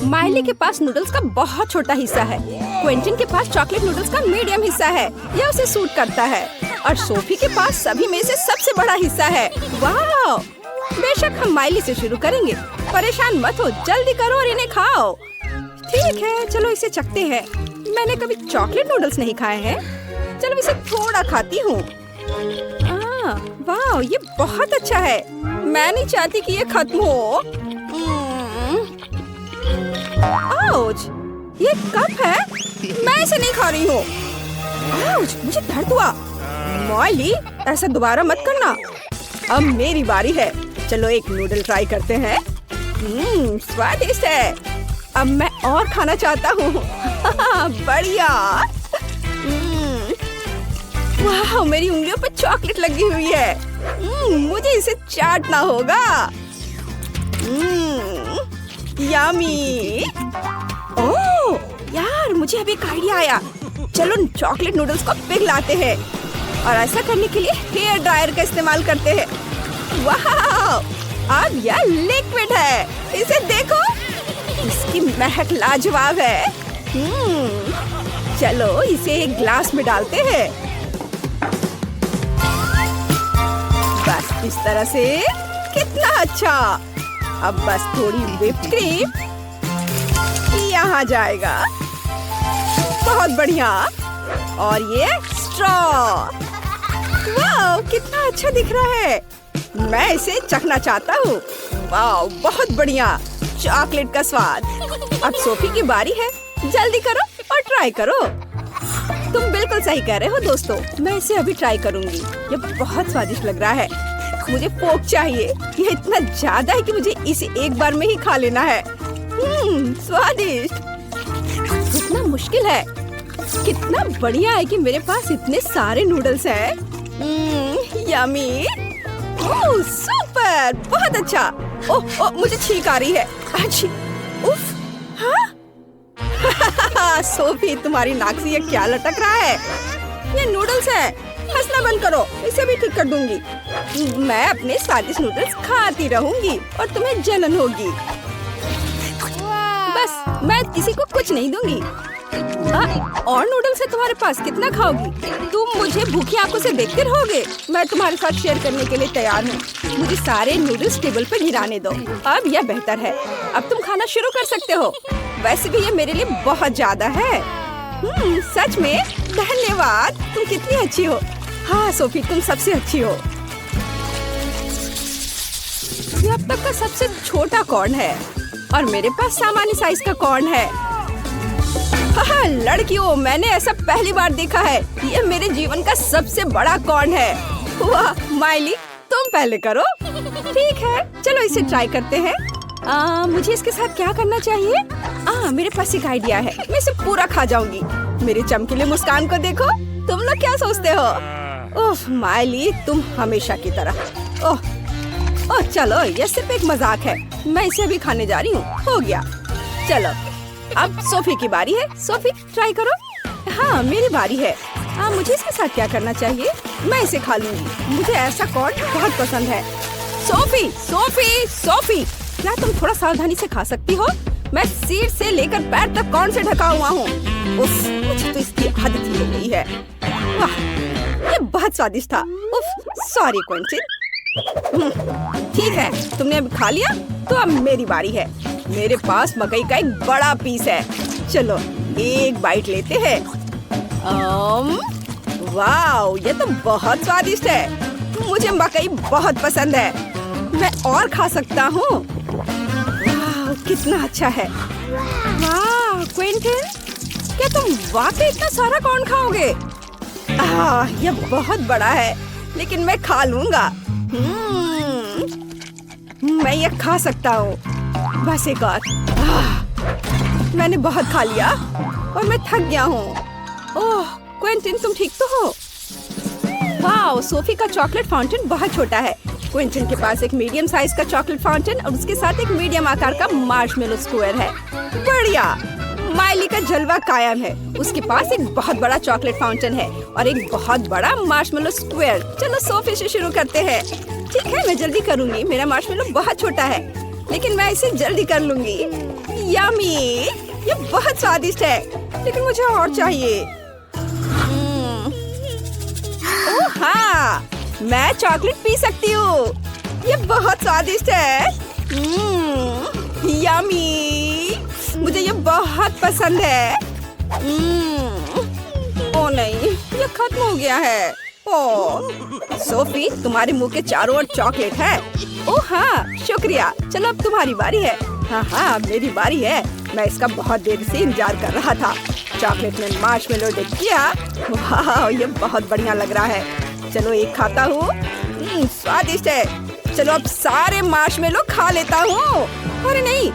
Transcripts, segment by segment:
Miley के पास noodles का बहुत छोटा हिस्सा है। क्विंटन के पास चॉकलेट नूडल्स का मीडियम हिस्सा है, यह उसे सूट करता है। और सोफी के पास सभी में से सबसे बड़ा हिस्सा है। वाह! बेशक हम माइली से शुरू करेंगे। परेशान मत हो, जल्दी करो और इन्हें खाओ। ठीक है, चलो इसे चखते हैं। मैंने कभी चॉकलेट नूडल्स नहीं खाए हैं। चलो इसे थोड़ा खाती हूँ। वाह, ये बहुत अच्छा है। मैं नहीं चाहती कि ये खत्म हो। आउच! ये कप है। मैं इसे नहीं खा रही हूँ। आउच! मुझे दर्द हुआ। माइली, ऐसा दोबारा मत करना। अब मेरी बारी है। चलो एक नूडल ट्राई करते हैं। स्वादिष्ट है। अब मैं और खाना चाहता हूँ। बढ़िया। वाह, मेरी उंगलियों पर चॉकलेट लगी हुई है। मुझे इसे चाटना होगा। यम्मी। ओह यार, मुझे अभी एक आइडिया आया। चलो चॉकलेट नूडल्स को पिघलाते हैं और ऐसा करने के लिए हेयर ड्रायर का इस्तेमाल करते हैं। वाह, अब यह लिक्विड है। इसे देखो, इसकी महक लाजवाब है। चलो इसे एक ग्लास में डालते हैं। बस इस तरह से। कितना अच्छा। अब बस थोड़ी व्हिप क्रीम यहाँ जाएगा। बहुत बढ़िया। और ये स्ट्रॉ। वाह, कितना अच्छा दिख रहा है। मैं इसे चखना चाहता हूँ। वाह, बहुत बढ़िया। चॉकलेट का स्वाद। अब सोफी की बारी है। जल्दी करो और ट्राई करो। तुम बिल्कुल सही कह रहे हो दोस्तों। मैं इसे अभी ट्राई करूंगी। ये बहुत स्वादिष्ट लग रहा है। मुझे फोक चाहिए। ये इतना ज्यादा है कि मुझे इसे एक बार में ही खा लेना है। स्वादिष्ट। कितना मुश्किल है। कितना बढ़िया है कि मेरे पास इतने सारे नूडल्स हैं। यम्मी। सुपर, बहुत अच्छा। ओह, मुझे छींक आ रही है। अच्छी। उफ, हाँ? सोफी, तुम्हारी नाक से ये क्या लटक रहा है? ये नूडल्स है। हंसना बंद करो, इसे भी ठीक कर दूंगी। मैं अपने स्वादिष्ट नूडल्स खाती रहूंगी और तुम्हें जलन होगी। बस, मैं किसी को कुछ नहीं दूंगी। और नूडल्स है तुम्हारे पास, कितना खाओगी? तुम मुझे भूखी आंखों से देखते रहोगे। मैं तुम्हारे साथ शेयर करने के लिए तैयार हूँ। मुझे सारे नूडल्स टेबल पर गिराने दो। अब यह बेहतर है। अब तुम खाना शुरू कर सकते हो। वैसे भी ये मेरे लिए बहुत ज्यादा है। सच में धन्यवाद। तुम कितनी अच्छी हो। हाँ सोफी, तुम सबसे अच्छी हो। ये अब तक का सबसे छोटा कॉर्न है और मेरे पास सामान्य साइज का कॉर्न है। हाँ लड़कियों, मैंने ऐसा पहली बार देखा है। ये मेरे जीवन का सबसे बड़ा कॉर्न है। वाह माइली, तुम पहले करो। ठीक है, चलो इसे ट्राई करते हैं। मुझे इसके साथ क्या करना चाहिए? मेरे पास एक आइडिया है। मैं इसे पूरा खा जाऊंगी। मेरी चमकीले मुस्कान को देखो। तुम लोग क्या सोचते हो? ओह माइली, तुम हमेशा की तरह। ओह चलो, ये सिर्फ एक मजाक है। मैं इसे अभी खाने जा रही हूँ। हो गया। चलो अब सोफी की बारी है। सोफी ट्राई करो। हाँ मेरी बारी है। मुझे इसके साथ क्या करना चाहिए? मैं इसे खा लूंगी। मुझे ऐसा कॉर्न बहुत पसंद है। सोफी सोफी सोफी, क्या तुम थोड़ा सावधानी से खा सकती हो? मैं सिर से लेकर पैर तक कॉर्न से ढका हुआ हूँ। मुझे तो इसकी आदत ही हो गई है। वाह, ये बहुत स्वादिष्ट था। उफ, सॉरी क्विंटन। ठीक है, तुमने अब खा लिया, तो अब मेरी बारी है। मेरे पास मकई का एक बड़ा पीस है। चलो एक बाइट लेते हैं। वाह, ये तो बहुत स्वादिष्ट है। मुझे मकई बहुत पसंद है। मैं और खा सकता हूँ। वाह, कितना अच्छा है। वाह क्विंटन, क्या तुम वाकई इतना सारा कॉर्न खाओगे? ये बहुत बड़ा है, लेकिन मैं खा लूंगा। मैं ये खा सकता हूँ। बस एक और। मैंने बहुत खा लिया और मैं थक गया हूँ। ओह क्विंटन, तुम ठीक तो हो? वाह, सोफी का चॉकलेट फाउंटेन बहुत छोटा है। क्विंटन के पास एक मीडियम साइज का चॉकलेट फाउंटेन और उसके साथ एक मीडियम आकार का मार्शमेलो स्क्वायर है। बढ़िया। माइली का जलवा कायम है। उसके पास एक बहुत बड़ा चॉकलेट फाउंटेन है और एक बहुत बड़ा मार्शमेलो स्क्वायर। चलो सोफी से शुरू करते हैं। ठीक है, मैं जल्दी करूंगी। मेरा मार्शमेलो बहुत छोटा है, लेकिन मैं इसे जल्दी कर लूंगी। यम्मी, ये बहुत स्वादिष्ट है, लेकिन मुझे और चाहिए। ओह हाँ, मैं चॉकलेट पी सकती हूँ। ये बहुत स्वादिष्ट है। यम्मी, मुझे ये बहुत पसंद है। ओ नहीं, ये खत्म हो गया है। ओह सोफी, तुम्हारे मुंह के चारों ओर चॉकलेट है। ओह हाँ, शुक्रिया। चलो अब तुम्हारी बारी है। हाँ, मेरी बारी है। मैं इसका बहुत देर से इंतजार कर रहा था। चॉकलेट में मार्शमेलो डिप किया। वाह, ये बहुत बढ़िया लग रहा है। चलो एक खाता हूँ। स्वादिष्ट है। चलो अब सारे मार्शमेलो खा लेता हूँ। अरे नहीं,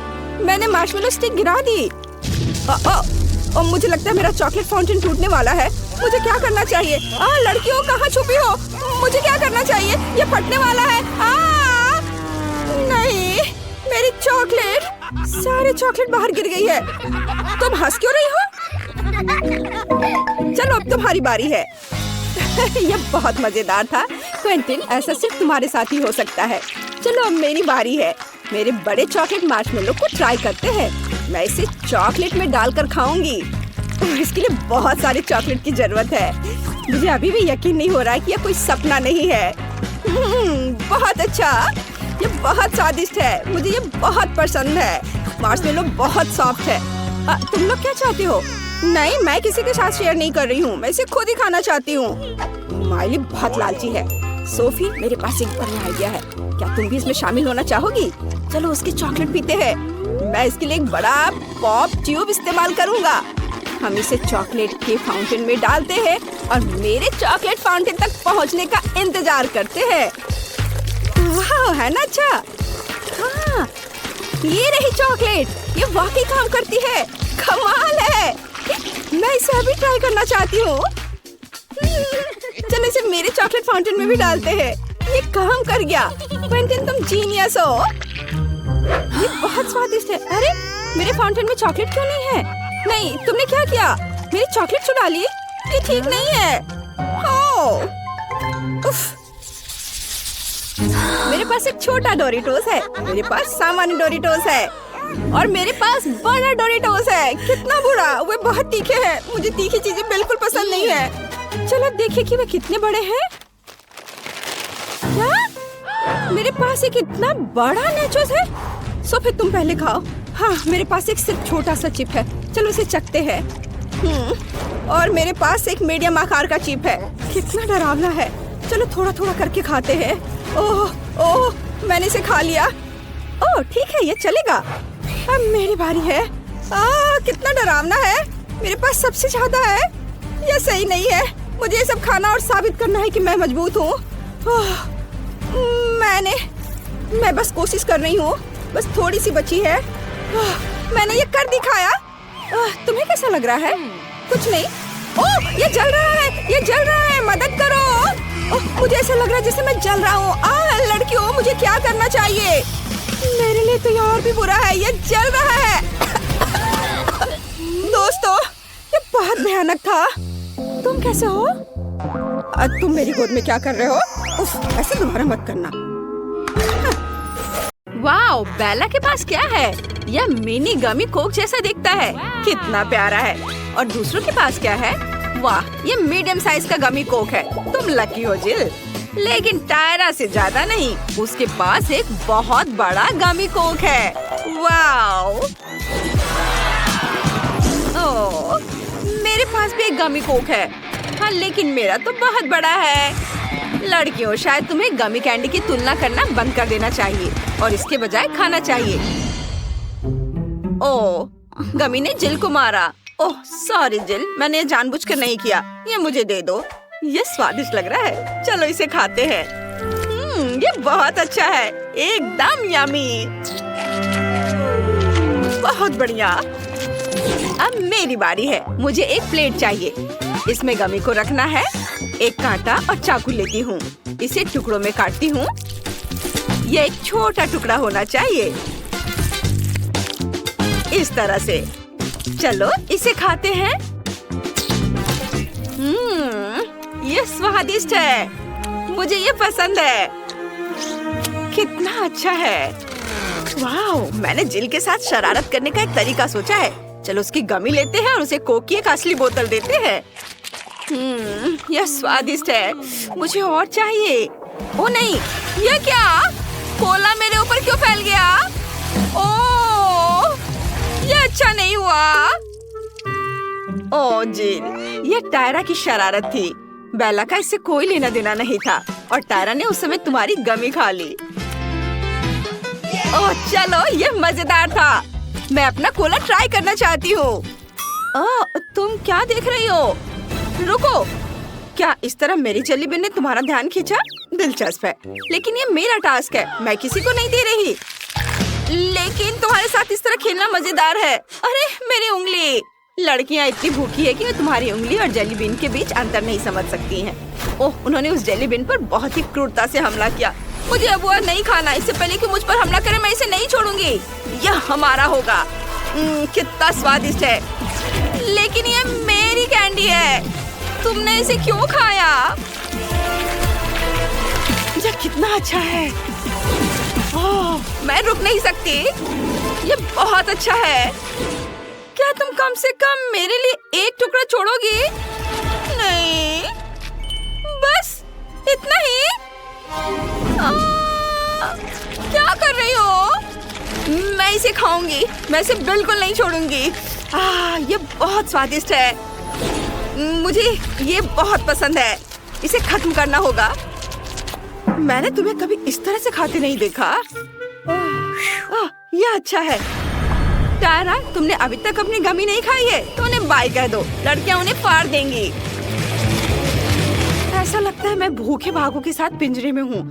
मैंने मार्शमेलो स्टिक गिरा दी। और मुझे लगता है मेरा चॉकलेट फाउंटेन टूटने वाला है। मुझे क्या करना चाहिए? लड़कियों कहाँ छुपी हो? मुझे क्या करना चाहिए? ये फटने वाला है। नहीं, मेरी चॉकलेट, सारे चॉकलेट बाहर गिर गई है। तुम हंस क्यों रही हो? चलो अब तुम्हारी बारी है। ये बहुत मजेदार था। क्विंटिन, ऐसा सिर्फ तुम्हारे साथ ही हो सकता है। चलो अब मेरी बारी है। मेरे बड़े चॉकलेट मार्शमेलो को ट्राई करते हैं। मैं इसे चॉकलेट में डालकर खाऊंगी। इसके लिए बहुत सारे चॉकलेट की जरूरत है। मुझे अभी भी यकीन नहीं हो रहा है कि यह कोई सपना नहीं है। बहुत अच्छा, ये बहुत स्वादिष्ट है। मुझे ये बहुत पसंद है। मार्शमेलो बहुत सॉफ्ट है। तुम लोग क्या चाहते हो? नहीं, मैं किसी के साथ शेयर नहीं कर रही हूँ। मैं इसे खुद ही खाना चाहती हूँ। माइली बहुत लालची है। सोफी, मेरे पास एक बढ़िया आइडिया है। क्या तुम भी इसमें शामिल होना चाहोगी? चलो उसके चॉकलेट पीते हैं। मैं इसके लिए एक बड़ा पॉप ट्यूब इस्तेमाल करूँगा। हम इसे चॉकलेट के फाउंटेन में डालते हैं और मेरे चॉकलेट फाउंटेन तक पहुँचने का इंतजार करते हैं। वाह, है ना अच्छा? हाँ, ये रही चॉकलेट। ये वाकई काम करती है। कमाल है। मैं इसे अभी ट्राई करना चाहती हूँ। चलो इसे मेरे चॉकलेट फाउंटेन में भी डालते हैं। ये काम कर गया। क्विंटिन, तुम जीनियस हो। ये बहुत स्वादिष्ट है। अरे, मेरे फाउंटेन में चॉकलेट क्यों नहीं है? नहीं, तुमने क्या किया? मेरी चॉकलेट चुरा ली? ये ठीक नहीं है। उफ। मेरे पास एक छोटा डोरिटोस है। मेरे पास सामान्य डोरिटोस है और मेरे पास बड़ा डोरिटोस है। कितना बुरा, वे बहुत तीखे हैं। मुझे तीखी चीजें बिल्कुल पसंद नहीं है। चलो देखिए कि वे कितने बड़े हैं। क्या? मेरे पास एक इतना बड़ा नेचोस है। सो फिर तुम पहले खाओ। हाँ, मेरे पास एक सिर्फ छोटा सा चिप है। चलो इसे चखते हैं। और मेरे पास एक मीडियम आकार का चिप है। कितना डरावना है। चलो थोड़ा थोड़ा करके खाते हैं। ओह, मैंने इसे खा लिया। ओह ठीक है, ये चलेगा। अब मेरी बारी है। कितना डरावना है। मेरे पास सबसे ज्यादा है। ये सही नहीं है। मुझे ये सब खाना और साबित करना है कि मैं मजबूत हूँ। मैं बस कोशिश कर रही हूँ। बस थोड़ी सी बची है। मैंने ये कर दिखाया। तुम्हें कैसा लग रहा है? कुछ नहीं। ओह, ये जल रहा है। ये जल रहा है। मदद करो। मुझे ऐसा लग रहा है जैसे मैं जल रहा हूँ। लड़कियों, मुझे क्या करना चाहिए? मेरे लिए तो ये और भी बुरा है। ये जल रहा है। दोस्तों, ये बहुत भयानक था। तुम कैसे हो? तुम मेरी गोद में क्या कर रहे हो? उफ, ऐसे दोबारा मत करना। वाओ, बेला के पास क्या है? यह मिनी गमी कोक जैसा दिखता है। कितना प्यारा है। और दूसरों के पास क्या है? वाह, ये मीडियम साइज का गमी कोक है। तुम लकी हो जिल। लेकिन टायरा से ज्यादा नहीं। उसके पास एक बहुत बड़ा गमी कोक है। वाओ। ओह, मेरे पास भी एक गमी कोक है। हाँ, लेकिन मेरा तो बहुत बड़ा है। लड़कियों, शायद तुम्हें गमी कैंडी की तुलना करना बंद कर देना चाहिए और इसके बजाय खाना चाहिए। ओह, गमी ने जिल को मारा। ओह सॉरी जिल, मैंने जानबूझकर नहीं किया। ये मुझे दे दो। ये स्वादिष्ट लग रहा है। चलो इसे खाते हैं। ये बहुत अच्छा है। एकदम यम्मी। बहुत बढ़िया। अब मेरी बारी है। मुझे एक प्लेट चाहिए। इसमें गमी को रखना है। एक कांटा और चाकू लेती हूँ। इसे टुकड़ों में काटती हूँ। यह एक छोटा टुकड़ा होना चाहिए, इस तरह से। चलो इसे खाते हैं। ये स्वादिष्ट है। मुझे ये पसंद है। कितना अच्छा है। वाह, मैंने जिल के साथ शरारत करने का एक तरीका सोचा है। चलो उसकी गमी लेते हैं और उसे कोक की एक असली बोतल देते हैं। यह स्वादिष्ट है, मुझे और चाहिए। ओ नहीं, यह क्या? कोला मेरे ऊपर क्यों फैल गया? ओह, यह अच्छा नहीं हुआ। ओ जिल, यह टायरा की शरारत थी। बेला का इससे कोई लेना देना नहीं था और टायरा ने उस समय तुम्हारी गमी खा ली। ओह चलो, यह मजेदार था। मैं अपना कोला ट्राई करना चाहती हूँ। तुम क्या देख रही हो? रुको, क्या इस तरह मेरी जेली बिन ने तुम्हारा ध्यान खींचा? दिलचस्प है, लेकिन ये मेरा टास्क है, मैं किसी को नहीं दे रही। लेकिन तुम्हारे साथ इस तरह खेलना मजेदार है। अरे मेरी उंगली! लड़कियां इतनी भूखी है कि वे तुम्हारी उंगली और जेली बिन के बीच अंतर नहीं समझ सकती हैं। ओह, उन्होंने उस जेली बिन पर बहुत ही क्रूरता से हमला किया। मुझे अब वह नहीं खाना। इससे पहले कि मुझ पर हमला करे, मैं इसे नहीं छोड़ूंगी। यह हमारा होगा। कितना स्वादिष्ट है, लेकिन ये मेरी कैंडी है। तुमने इसे क्यों खाया? यह कितना अच्छा है। ओह, मैं रुक नहीं सकती। ये बहुत अच्छा है। क्या तुम कम से कम मेरे लिए एक टुकड़ा छोड़ोगी? नहीं, बस इतना ही। क्या कर रही हो? मैं इसे खाऊंगी। मैं इसे बिल्कुल नहीं छोड़ूंगी। ये बहुत स्वादिष्ट है। मुझे ये बहुत पसंद है। इसे खत्म करना होगा। मैंने तुम्हें कभी इस तरह से खाते नहीं देखा। यह अच्छा है। टायरा, तुमने अभी तक अपनी गमी नहीं खाई है तो उन्हें बाय कह दो। लड़कियां उन्हें फाड़ देंगी। ऐसा लगता है मैं भूखे भागों के साथ पिंजरे में हूँ।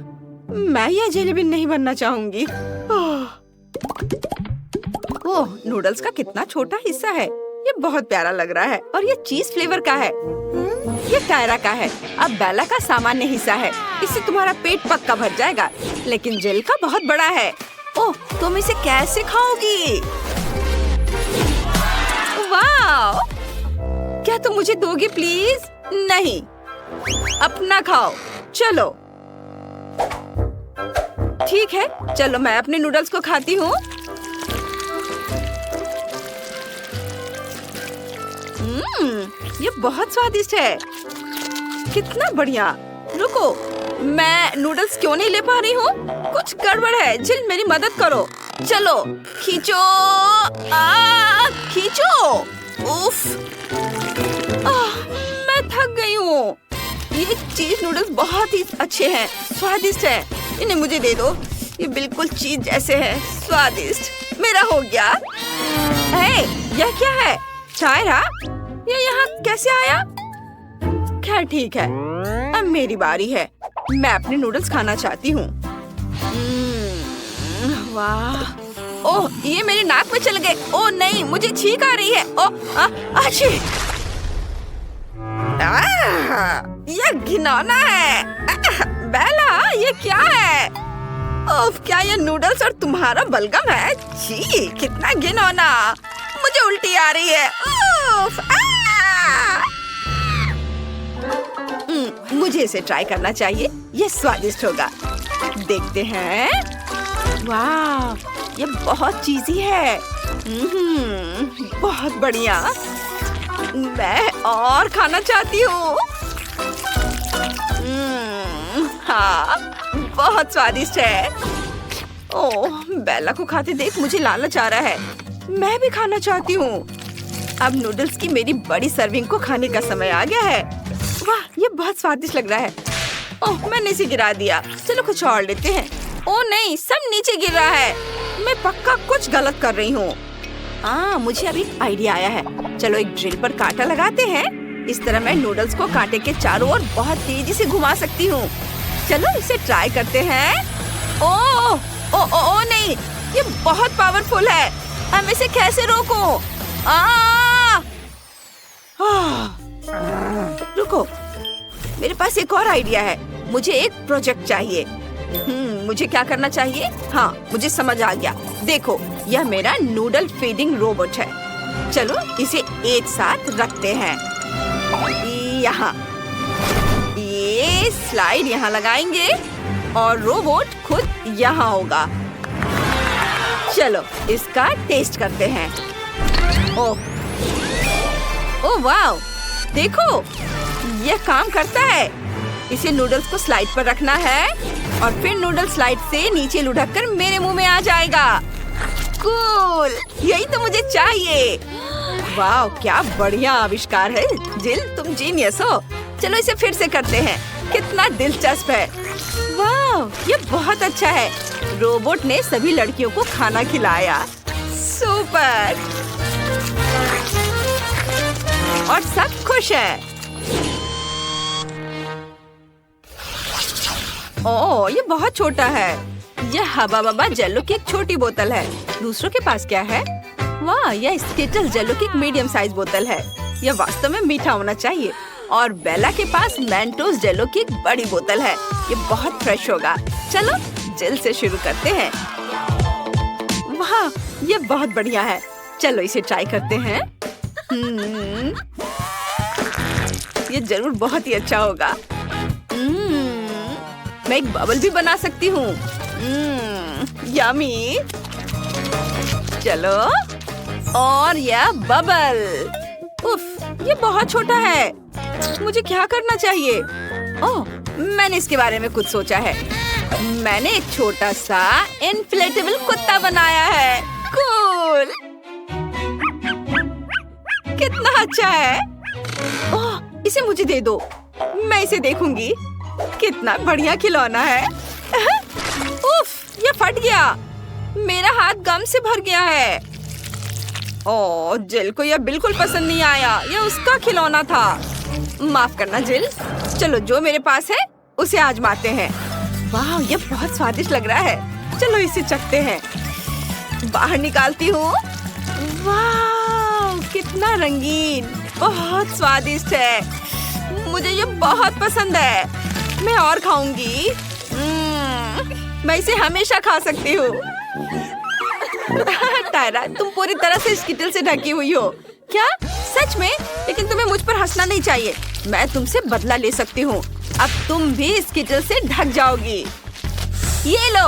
मैं यह जेली बिन नहीं बनना चाहूंगी। ओह, नूडल्स का कितना छोटा हिस्सा है। ये बहुत प्यारा लग रहा है और ये चीज फ्लेवर का है। ये टायरा का है। अब बेला का सामान्य हिस्सा है। इससे तुम्हारा पेट पक्का भर जाएगा, लेकिन जेल का बहुत बड़ा है। ओह, तुम इसे कैसे खाओगी? वाह! क्या तुम मुझे दोगी प्लीज? नहीं, अपना खाओ। चलो ठीक है, चलो मैं अपने नूडल्स को खाती हूँ। ये बहुत स्वादिष्ट है। कितना बढ़िया। रुको, मैं नूडल्स क्यों नहीं ले पा रही हूँ? कुछ गड़बड़ है। जिल, मेरी मदद करो। चलो खींचो। खींचो। उफ, मैं थक गई हूँ। ये चीज नूडल्स बहुत ही अच्छे हैं, स्वादिष्ट है। इन्हें मुझे दे दो। ये बिल्कुल चीज जैसे है, स्वादिष्ट। मेरा हो गया। यह क्या है? टायरा, ये यहाँ कैसे आया? खैर ठीक है, अब मेरी बारी है। मैं अपने नूडल्स खाना चाहती हूँ। वाह! ओह, ये मेरे नाक में चले गए। ओह नहीं, मुझे छींक आ रही है। ओह, अच्छी। ये घिनौना है। बेला, ये क्या है? ओह, क्या ये नूडल्स और तुम्हारा बलगम है? छी, कितना घिनौना। मुझे उल्टी आ रही है। मुझे इसे ट्राई करना चाहिए। ये स्वादिष्ट होगा। देखते हैं। वाह, ये बहुत चीज़ी है। बहुत बढ़िया। मैं और खाना चाहती हूँ। हाँ, बहुत स्वादिष्ट है। ओह, बेला को खाते देख मुझे लालच आ रहा है। मैं भी खाना चाहती हूँ। अब नूडल्स की मेरी बड़ी सर्विंग को खाने का समय आ गया है। वाह, ये बहुत स्वादिष्ट लग रहा है। ओह, मैंने इसे गिरा दिया। चलो कुछ और लेते हैं। ओह नहीं, सब नीचे गिर रहा है। मैं पक्का कुछ गलत कर रही हूँ। मुझे अभी एक आइडिया आया है। चलो एक ड्रिल पर कांटा लगाते हैं। इस तरह मैं नूडल्स को कांटे के चारों ओर बहुत तेजी से घुमा सकती हूँ। चलो इसे ट्राई करते हैं। ओह नहीं, ये बहुत पावरफुल है। हम इसे कैसे रोको? रुको, मेरे पास एक और आइडिया है। मुझे एक प्रोजेक्ट चाहिए। मुझे क्या करना चाहिए? हाँ, मुझे समझ आ गया। देखो, यह मेरा नूडल फीडिंग रोबोट है। चलो इसे एक साथ रखते हैं। यहाँ ये स्लाइड यहाँ लगाएंगे और रोबोट खुद यहाँ होगा। चलो इसका टेस्ट करते हैं। ओह ओह वाह, देखो यह काम करता है। इसे नूडल्स को स्लाइड पर रखना है और फिर नूडल स्लाइड से नीचे लुढ़क कर मेरे मुंह में आ जाएगा। कूल, यही तो मुझे चाहिए। वाह, क्या बढ़िया आविष्कार है जिल, तुम जीनियस हो। चलो इसे फिर से करते हैं। कितना दिलचस्प है। वाह, ये बहुत अच्छा है। रोबोट ने सभी लड़कियों को खाना खिलाया। सुपर, और सब खुश हैं। ओह, ये बहुत छोटा है। यह हबा बबा जेलो की एक छोटी बोतल है। दूसरों के पास क्या है? वाह, यह स्किटल जेलो की एक मीडियम साइज बोतल है। यह वास्तव में मीठा होना चाहिए। और बेला के पास मेंटोस जेलो की एक बड़ी बोतल है। ये बहुत फ्रेश होगा। चलो जिल से शुरू करते हैं। वाह, ये बहुत बढ़िया है। चलो इसे ट्राई करते हैं। ये जरूर बहुत ही अच्छा होगा। मैं एक बबल भी बना सकती हूँ। यमी। चलो, और यह बबल। उफ, ये बहुत छोटा है। मुझे क्या करना चाहिए? ओह, मैंने इसके बारे में कुछ सोचा है। मैंने एक छोटा सा इन्फ्लेटेबल कुत्ता बनाया है। कूल, कितना अच्छा है। ओह, इसे मुझे दे दो, मैं इसे देखूंगी। कितना बढ़िया खिलौना है। उफ, ये फट गया। मेरा हाथ गम से भर गया है। ओह, जिल को यह बिल्कुल पसंद नहीं आया। यह उसका खिलौना था। माफ करना जिल। चलो जो मेरे पास है उसे आजमाते हैं। वाह, यह बहुत स्वादिष्ट लग रहा है। चलो इसे चखते हैं। बाहर निकालती हूँ। वाह, कितना रंगीन, बहुत स्वादिष्ट है। मुझे ये बहुत पसंद है। मैं और खाऊंगी। मैं इसे हमेशा खा सकती हूँ। टायरा, तुम पूरी तरह से स्किटल से ढकी हुई हो। क्या सच में? लेकिन तुम्हें मुझ पर हंसना नहीं चाहिए। मैं तुमसे बदला ले सकती हूँ। अब तुम भी स्किटल से ढक जाओगी। ये लो।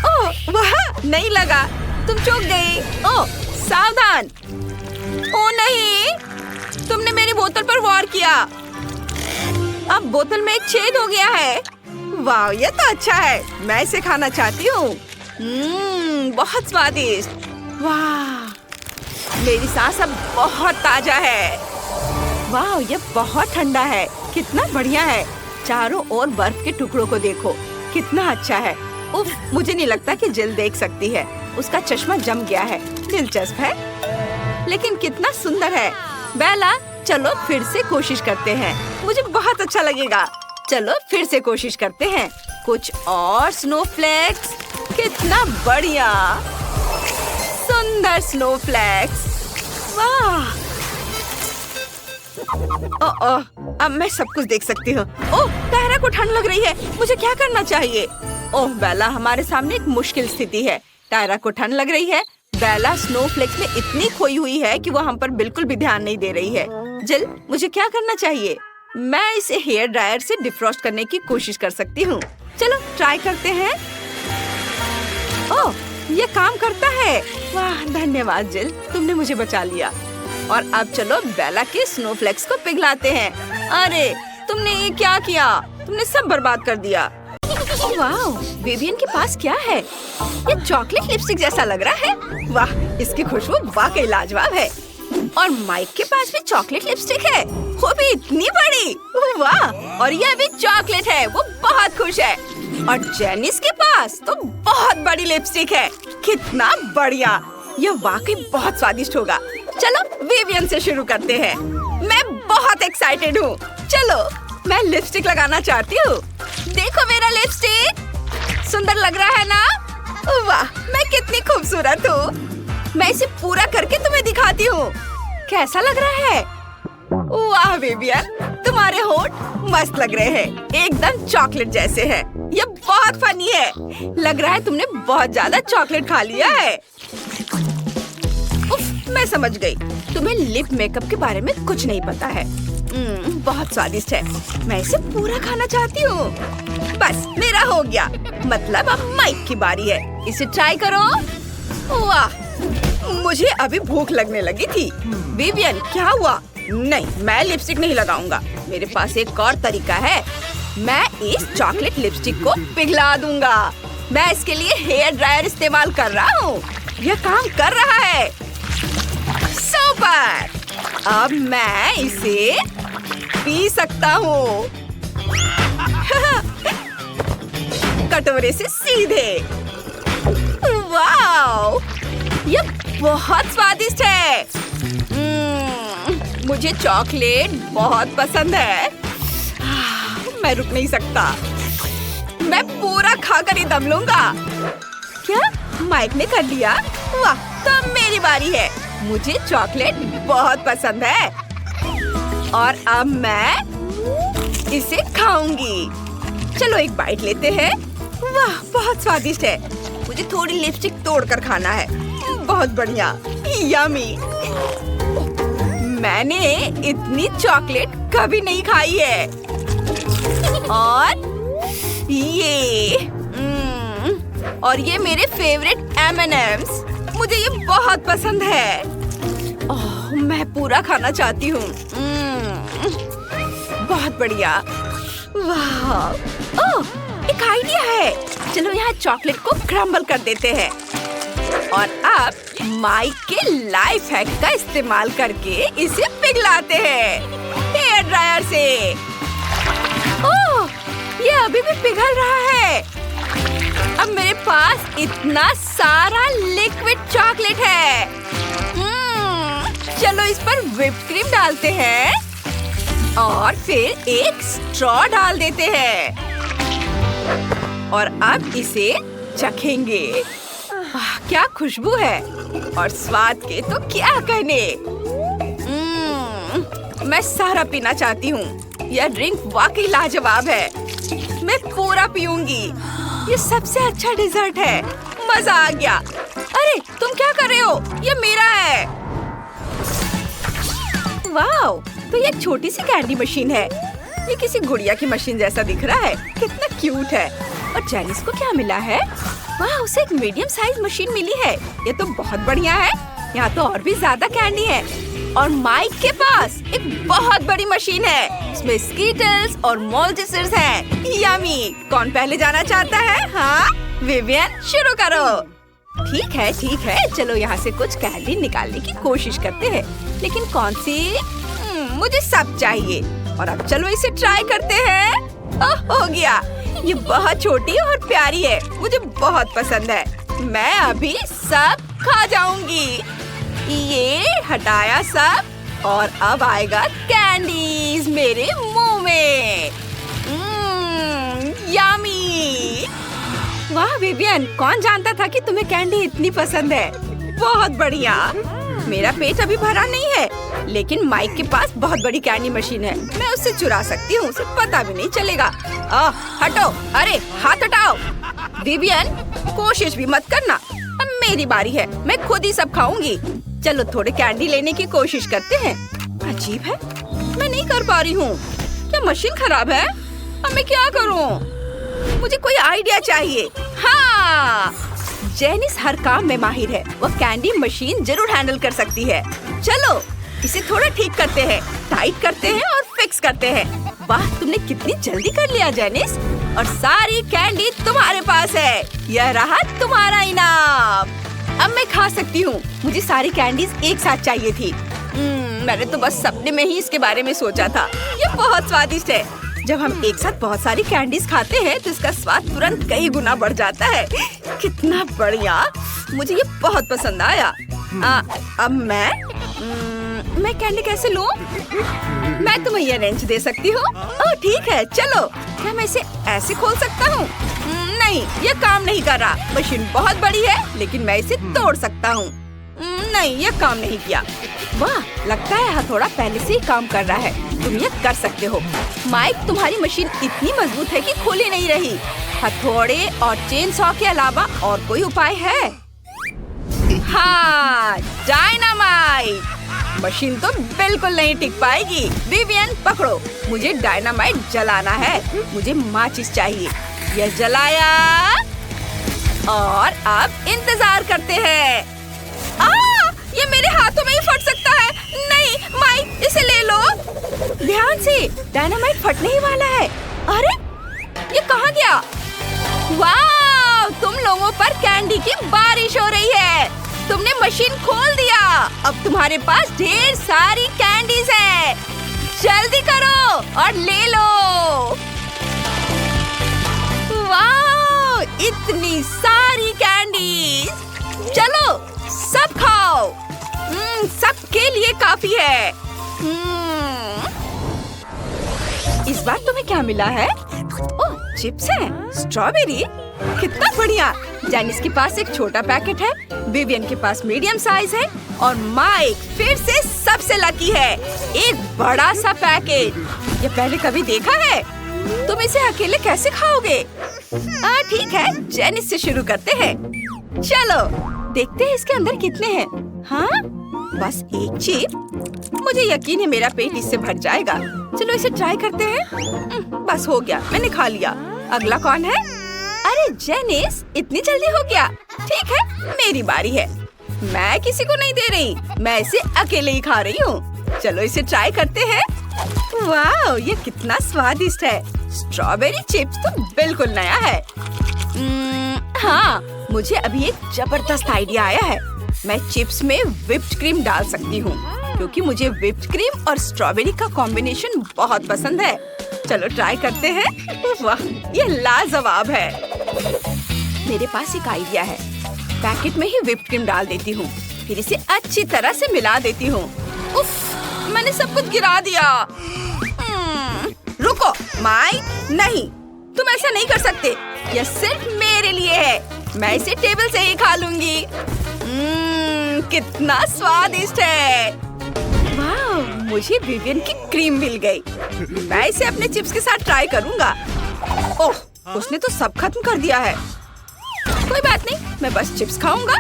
ओह वाह, नहीं लगा। तुम चूक गई। ओह सावधान। ओह नहीं, तुमने मेरी बोतल पर वार किया। अब बोतल में एक छेद हो गया है। वाह, ये तो अच्छा है। मैं इसे खाना चाहती हूँ। बहुत स्वादिष्ट। वाह, मेरी सांस अब बहुत ताजा है। वाह, ये बहुत ठंडा है। कितना बढ़िया है। चारों ओर बर्फ के टुकड़ों को देखो, कितना अच्छा है। उफ, मुझे नहीं लगता कि जिल देख सकती है। उसका चश्मा जम गया है। दिलचस्प है, लेकिन कितना सुंदर है। बेला, चलो फिर से कोशिश करते हैं। मुझे बहुत अच्छा लगेगा। चलो फिर से कोशिश करते हैं। कुछ और स्नोफ्लेक्स। कितना बढ़िया, सुंदर स्नोफ्लेक्स। वाह, ओह, अब मैं सब कुछ देख सकती हूँ। ओह, टायरा को ठंड लग रही है। मुझे क्या करना चाहिए? ओह बेला, हमारे सामने एक मुश्किल स्थिति है। टायरा को ठंड लग रही है। बेला स्नोफ्लेक्स में इतनी खोई हुई है कि वो हम पर बिल्कुल भी ध्यान नहीं दे रही है। जिल, मुझे क्या करना चाहिए? मैं इसे हेयर ड्रायर से डिफ्रॉस्ट करने की कोशिश कर सकती हूँ। चलो ट्राई करते हैं। ओह, ये काम करता है। वाह, धन्यवाद जिल, तुमने मुझे बचा लिया। और अब चलो बेला के स्नोफ्लेक्स को पिघलाते हैं। अरे, तुमने ये क्या किया? तुमने सब बर्बाद कर दिया। वाह, विवियन के पास क्या है? ये चॉकलेट लिपस्टिक जैसा लग रहा है। वाह, इसकी खुशबू वाकई लाजवाब है। और माइक के पास भी चॉकलेट लिपस्टिक है, वो भी इतनी बड़ी। वाह, और यह भी चॉकलेट है। वो बहुत खुश है। और जेनिस के पास तो बहुत बड़ी लिपस्टिक है। कितना बढ़िया, यह वाकई बहुत स्वादिष्ट होगा। चलो विवियन से शुरू करते हैं। मैं बहुत एक्साइटेड हूँ। चलो, मैं लिपस्टिक लगाना चाहती हूँ। देखो मेरा लिपस्टिक, सुंदर लग रहा है ना? वाह, मैं कितनी खूबसूरत हूँ। मैं इसे पूरा करके तुम्हें दिखाती हूँ। कैसा लग रहा है? वाह विवियन, तुम्हारे होंठ मस्त लग रहे हैं, एकदम चॉकलेट जैसे हैं। ये बहुत फनी है। लग रहा है तुमने बहुत ज्यादा चॉकलेट खा लिया है। उफ, मैं समझ गई। तुम्हें लिप मेकअप के बारे में कुछ नहीं पता है। बहुत स्वादिष्ट है। मैं इसे पूरा खाना चाहती हूँ। बस मेरा हो गया। मतलब अब माइक की बारी है। इसे ट्राई करो। वाह, मुझे अभी भूख लगने लगी थी। विवियन, क्या हुआ? नहीं, मैं लिपस्टिक नहीं लगाऊंगा। मेरे पास एक और तरीका है। मैं इस चॉकलेट लिपस्टिक को पिघला दूंगा। मैं इसके लिए हेयर ड्रायर इस्तेमाल कर रहा हूँ। यह काम कर रहा है। सुपर! अब मैं इसे पी सकता हूँ। कटोरे से सीधे। वाओ! यह बहुत स्वादिष्ट है। मुझे चॉकलेट बहुत पसंद है। मैं रुक नहीं सकता। मैं पूरा खाकर ही दम लूंगा। क्या माइक ने कर लिया? वाह, तो मेरी बारी है। मुझे चॉकलेट बहुत पसंद है और अब मैं इसे खाऊंगी। चलो एक बाइट लेते हैं। वाह, बहुत स्वादिष्ट है। मुझे थोड़ी लिपस्टिक तोड़कर खाना है। बहुत बढ़िया, यम्मी। मैंने इतनी चॉकलेट कभी नहीं खाई है। और ये मेरे फेवरेट M&M's। मुझे ये बहुत पसंद है। ओह, मैं पूरा खाना चाहती हूँ। बहुत बढ़िया। वाह! ओह, एक आइडिया है। चलो यहाँ चॉकलेट को क्रम्बल कर देते हैं और अब माइक के लाइफ हैक का इस्तेमाल करके इसे पिघलाते हैं हेयर ड्रायर से। ओह, ये अभी भी पिघल रहा है। अब मेरे पास इतना सारा लिक्विड चॉकलेट है। चलो इस पर व्हिप्ड क्रीम डालते हैं और फिर एक स्ट्रॉ डाल देते हैं और अब इसे चखेंगे। क्या खुशबू है और स्वाद के तो क्या कहने। मैं सारा पीना चाहती हूँ। यह ड्रिंक वाकई लाजवाब है। मैं पूरा पीऊंगी। ये सबसे अच्छा डिजर्ट है। मजा आ गया। अरे तुम क्या कर रहे हो? ये मेरा है। वाओ, तो ये छोटी सी कैंडी मशीन है। ये किसी गुड़िया की मशीन जैसा दिख रहा है। कितना क्यूट है। और जेनिस को क्या मिला है? वाह, उसे एक मीडियम साइज मशीन मिली है। ये तो बहुत बढ़िया है। यहाँ तो और भी ज्यादा कैंडी है। और माइक के पास एक बहुत बड़ी मशीन है। उसमें स्कीटल्स और मोल्टिसर्स हैं। यम्मी। कौन पहले जाना चाहता है? हाँ, विवियन, शुरू करो। ठीक है, चलो यहाँ से कुछ कैंडी निकालने की कोशिश करते हैं। लेकिन कौन सी? मुझे सब चाहिए। और अब चलो इसे ट्राई करते हैं। ओह, हो गया। ये बहुत छोटी और प्यारी है। मुझे बहुत पसंद है। मैं अभी सब खा जाऊंगी। ये हटाया सब और अब आएगा कैंडीज मेरे मुंह में। यम्मी। वाह विवियन, कौन जानता था कि तुम्हें कैंडी इतनी पसंद है। बहुत बढ़िया। मेरा पेट अभी भरा नहीं है, लेकिन माइक के पास बहुत बड़ी कैंडी मशीन है। मैं उससे चुरा सकती हूँ। उसे पता भी नहीं चलेगा। हटो। अरे हाथ हटाओ। विवियन, कोशिश भी मत करना। अब मेरी बारी है। मैं खुद ही सब खाऊंगी। चलो थोड़े कैंडी लेने की कोशिश करते हैं। अजीब है, मैं नहीं कर पा रही हूँ। क्या मशीन खराब है? अब मैं क्या करूँ? मुझे कोई आइडिया चाहिए। हाँ, जेनिस हर काम में माहिर है। वह कैंडी मशीन जरूर हैंडल कर सकती है। चलो इसे थोड़ा ठीक करते हैं, टाइट करते हैं और फिक्स करते हैं। वाह, तुमने कितनी जल्दी कर लिया जेनिस। और सारी कैंडी तुम्हारे पास है। यह रहा तुम्हारा इनाम। अब मैं खा सकती हूँ। मुझे सारी कैंडीज एक साथ चाहिए थी। मैंने तो बस सपने में ही इसके बारे में सोचा था। ये बहुत स्वादिष्ट है। जब हम एक साथ बहुत सारी कैंडीज खाते हैं तो इसका स्वाद तुरंत कई गुना बढ़ जाता है। कितना बढ़िया। मुझे ये बहुत पसंद आया। अब मैं कैंडी कैसे लूं? मैं तुम्हें ये रेंच दे सकती हूँ। ओह ठीक है, चलो। क्या मैं इसे ऐसे खोल सकता हूँ? नहीं, ये काम नहीं कर रहा। मशीन बहुत बड़ी है, लेकिन मैं इसे तोड़ सकता हूँ। नहीं, ये काम नहीं किया। वाह, लगता है हथौड़ा पहले से ही काम कर रहा है। तुम ये कर सकते हो। माइक, तुम्हारी मशीन इतनी मजबूत है कि खुल ही नहीं रही। हथौड़े और चेन सॉ के अलावा और कोई उपाय है? हाँ, डायनामाइट। मशीन तो बिल्कुल नहीं टिक पाएगी। विवियन पकड़ो, मुझे डायनामाइट जलाना है। मुझे माचिस चाहिए। यह जलाया और अब इंतजार करते हैं। ये मेरे हाथों में ही फट सकता है। नहीं माइक, इसे ले लो। ध्यान से, डायनामाइट फटने ही वाला है। अरे ये कहाँ गया? वाह, तुम लोगों पर कैंडी की बारिश हो रही है। तुमने मशीन खोल दिया। अब तुम्हारे पास ढेर सारी कैंडीज है। जल्दी करो और ले लो। वाह, इतनी सारी कैंडीज। चलो सब खाओ। सबके लिए काफी है। इस बार तुम्हें क्या मिला है? ओह, चिप्स है। स्ट्रॉबेरी, कितना बढ़िया। जेनिस के पास एक छोटा पैकेट है, विवियन के पास मीडियम साइज है और माइक फिर से सबसे लकी है, एक बड़ा सा पैकेट। ये पहले कभी देखा है? तुम इसे अकेले कैसे खाओगे? ठीक है, जेनिस से शुरू करते हैं। चलो देखते हैं इसके अंदर कितने हैं। हाँ, बस एक चिप। मुझे यकीन है मेरा पेट इससे भर जाएगा। चलो इसे ट्राई करते हैं। बस हो गया, मैंने खा लिया। अगला कौन है? अरे जेनिस, इतनी जल्दी हो गया। ठीक है, मेरी बारी है। मैं किसी को नहीं दे रही, मैं इसे अकेले ही खा रही हूँ। चलो इसे ट्राई करते हैं। वाह, ये कितना स्वादिष्ट है। स्ट्रॉबेरी चिप्स तो बिल्कुल नया है। हाँ, मुझे अभी एक जबरदस्त आइडिया आया है। मैं चिप्स में व्हिप्ड क्रीम डाल सकती हूँ, क्योंकि मुझे व्हिप्ड क्रीम और स्ट्रॉबेरी का कॉम्बिनेशन बहुत पसंद है। चलो ट्राई करते हैं। वाह, ये लाजवाब है। मेरे पास एक आइडिया है। पैकेट में ही व्हिप्ड क्रीम डाल देती हूँ, फिर इसे अच्छी तरह से मिला देती हूँ। उफ, मैंने सब कुछ गिरा दिया। रुको माइक, नहीं, तुम ऐसा नहीं कर सकते। यह सिर्फ मेरे लिए है। मैं इसे टेबल से ही खा लूंगी। कितना स्वादिष्ट है। वाह, मुझे विवियन की क्रीम मिल गई। मैं इसे अपने चिप्स के साथ ट्राई करूंगा। ओह, उसने तो सब खत्म कर दिया है। कोई बात नहीं, मैं बस चिप्स खाऊंगा।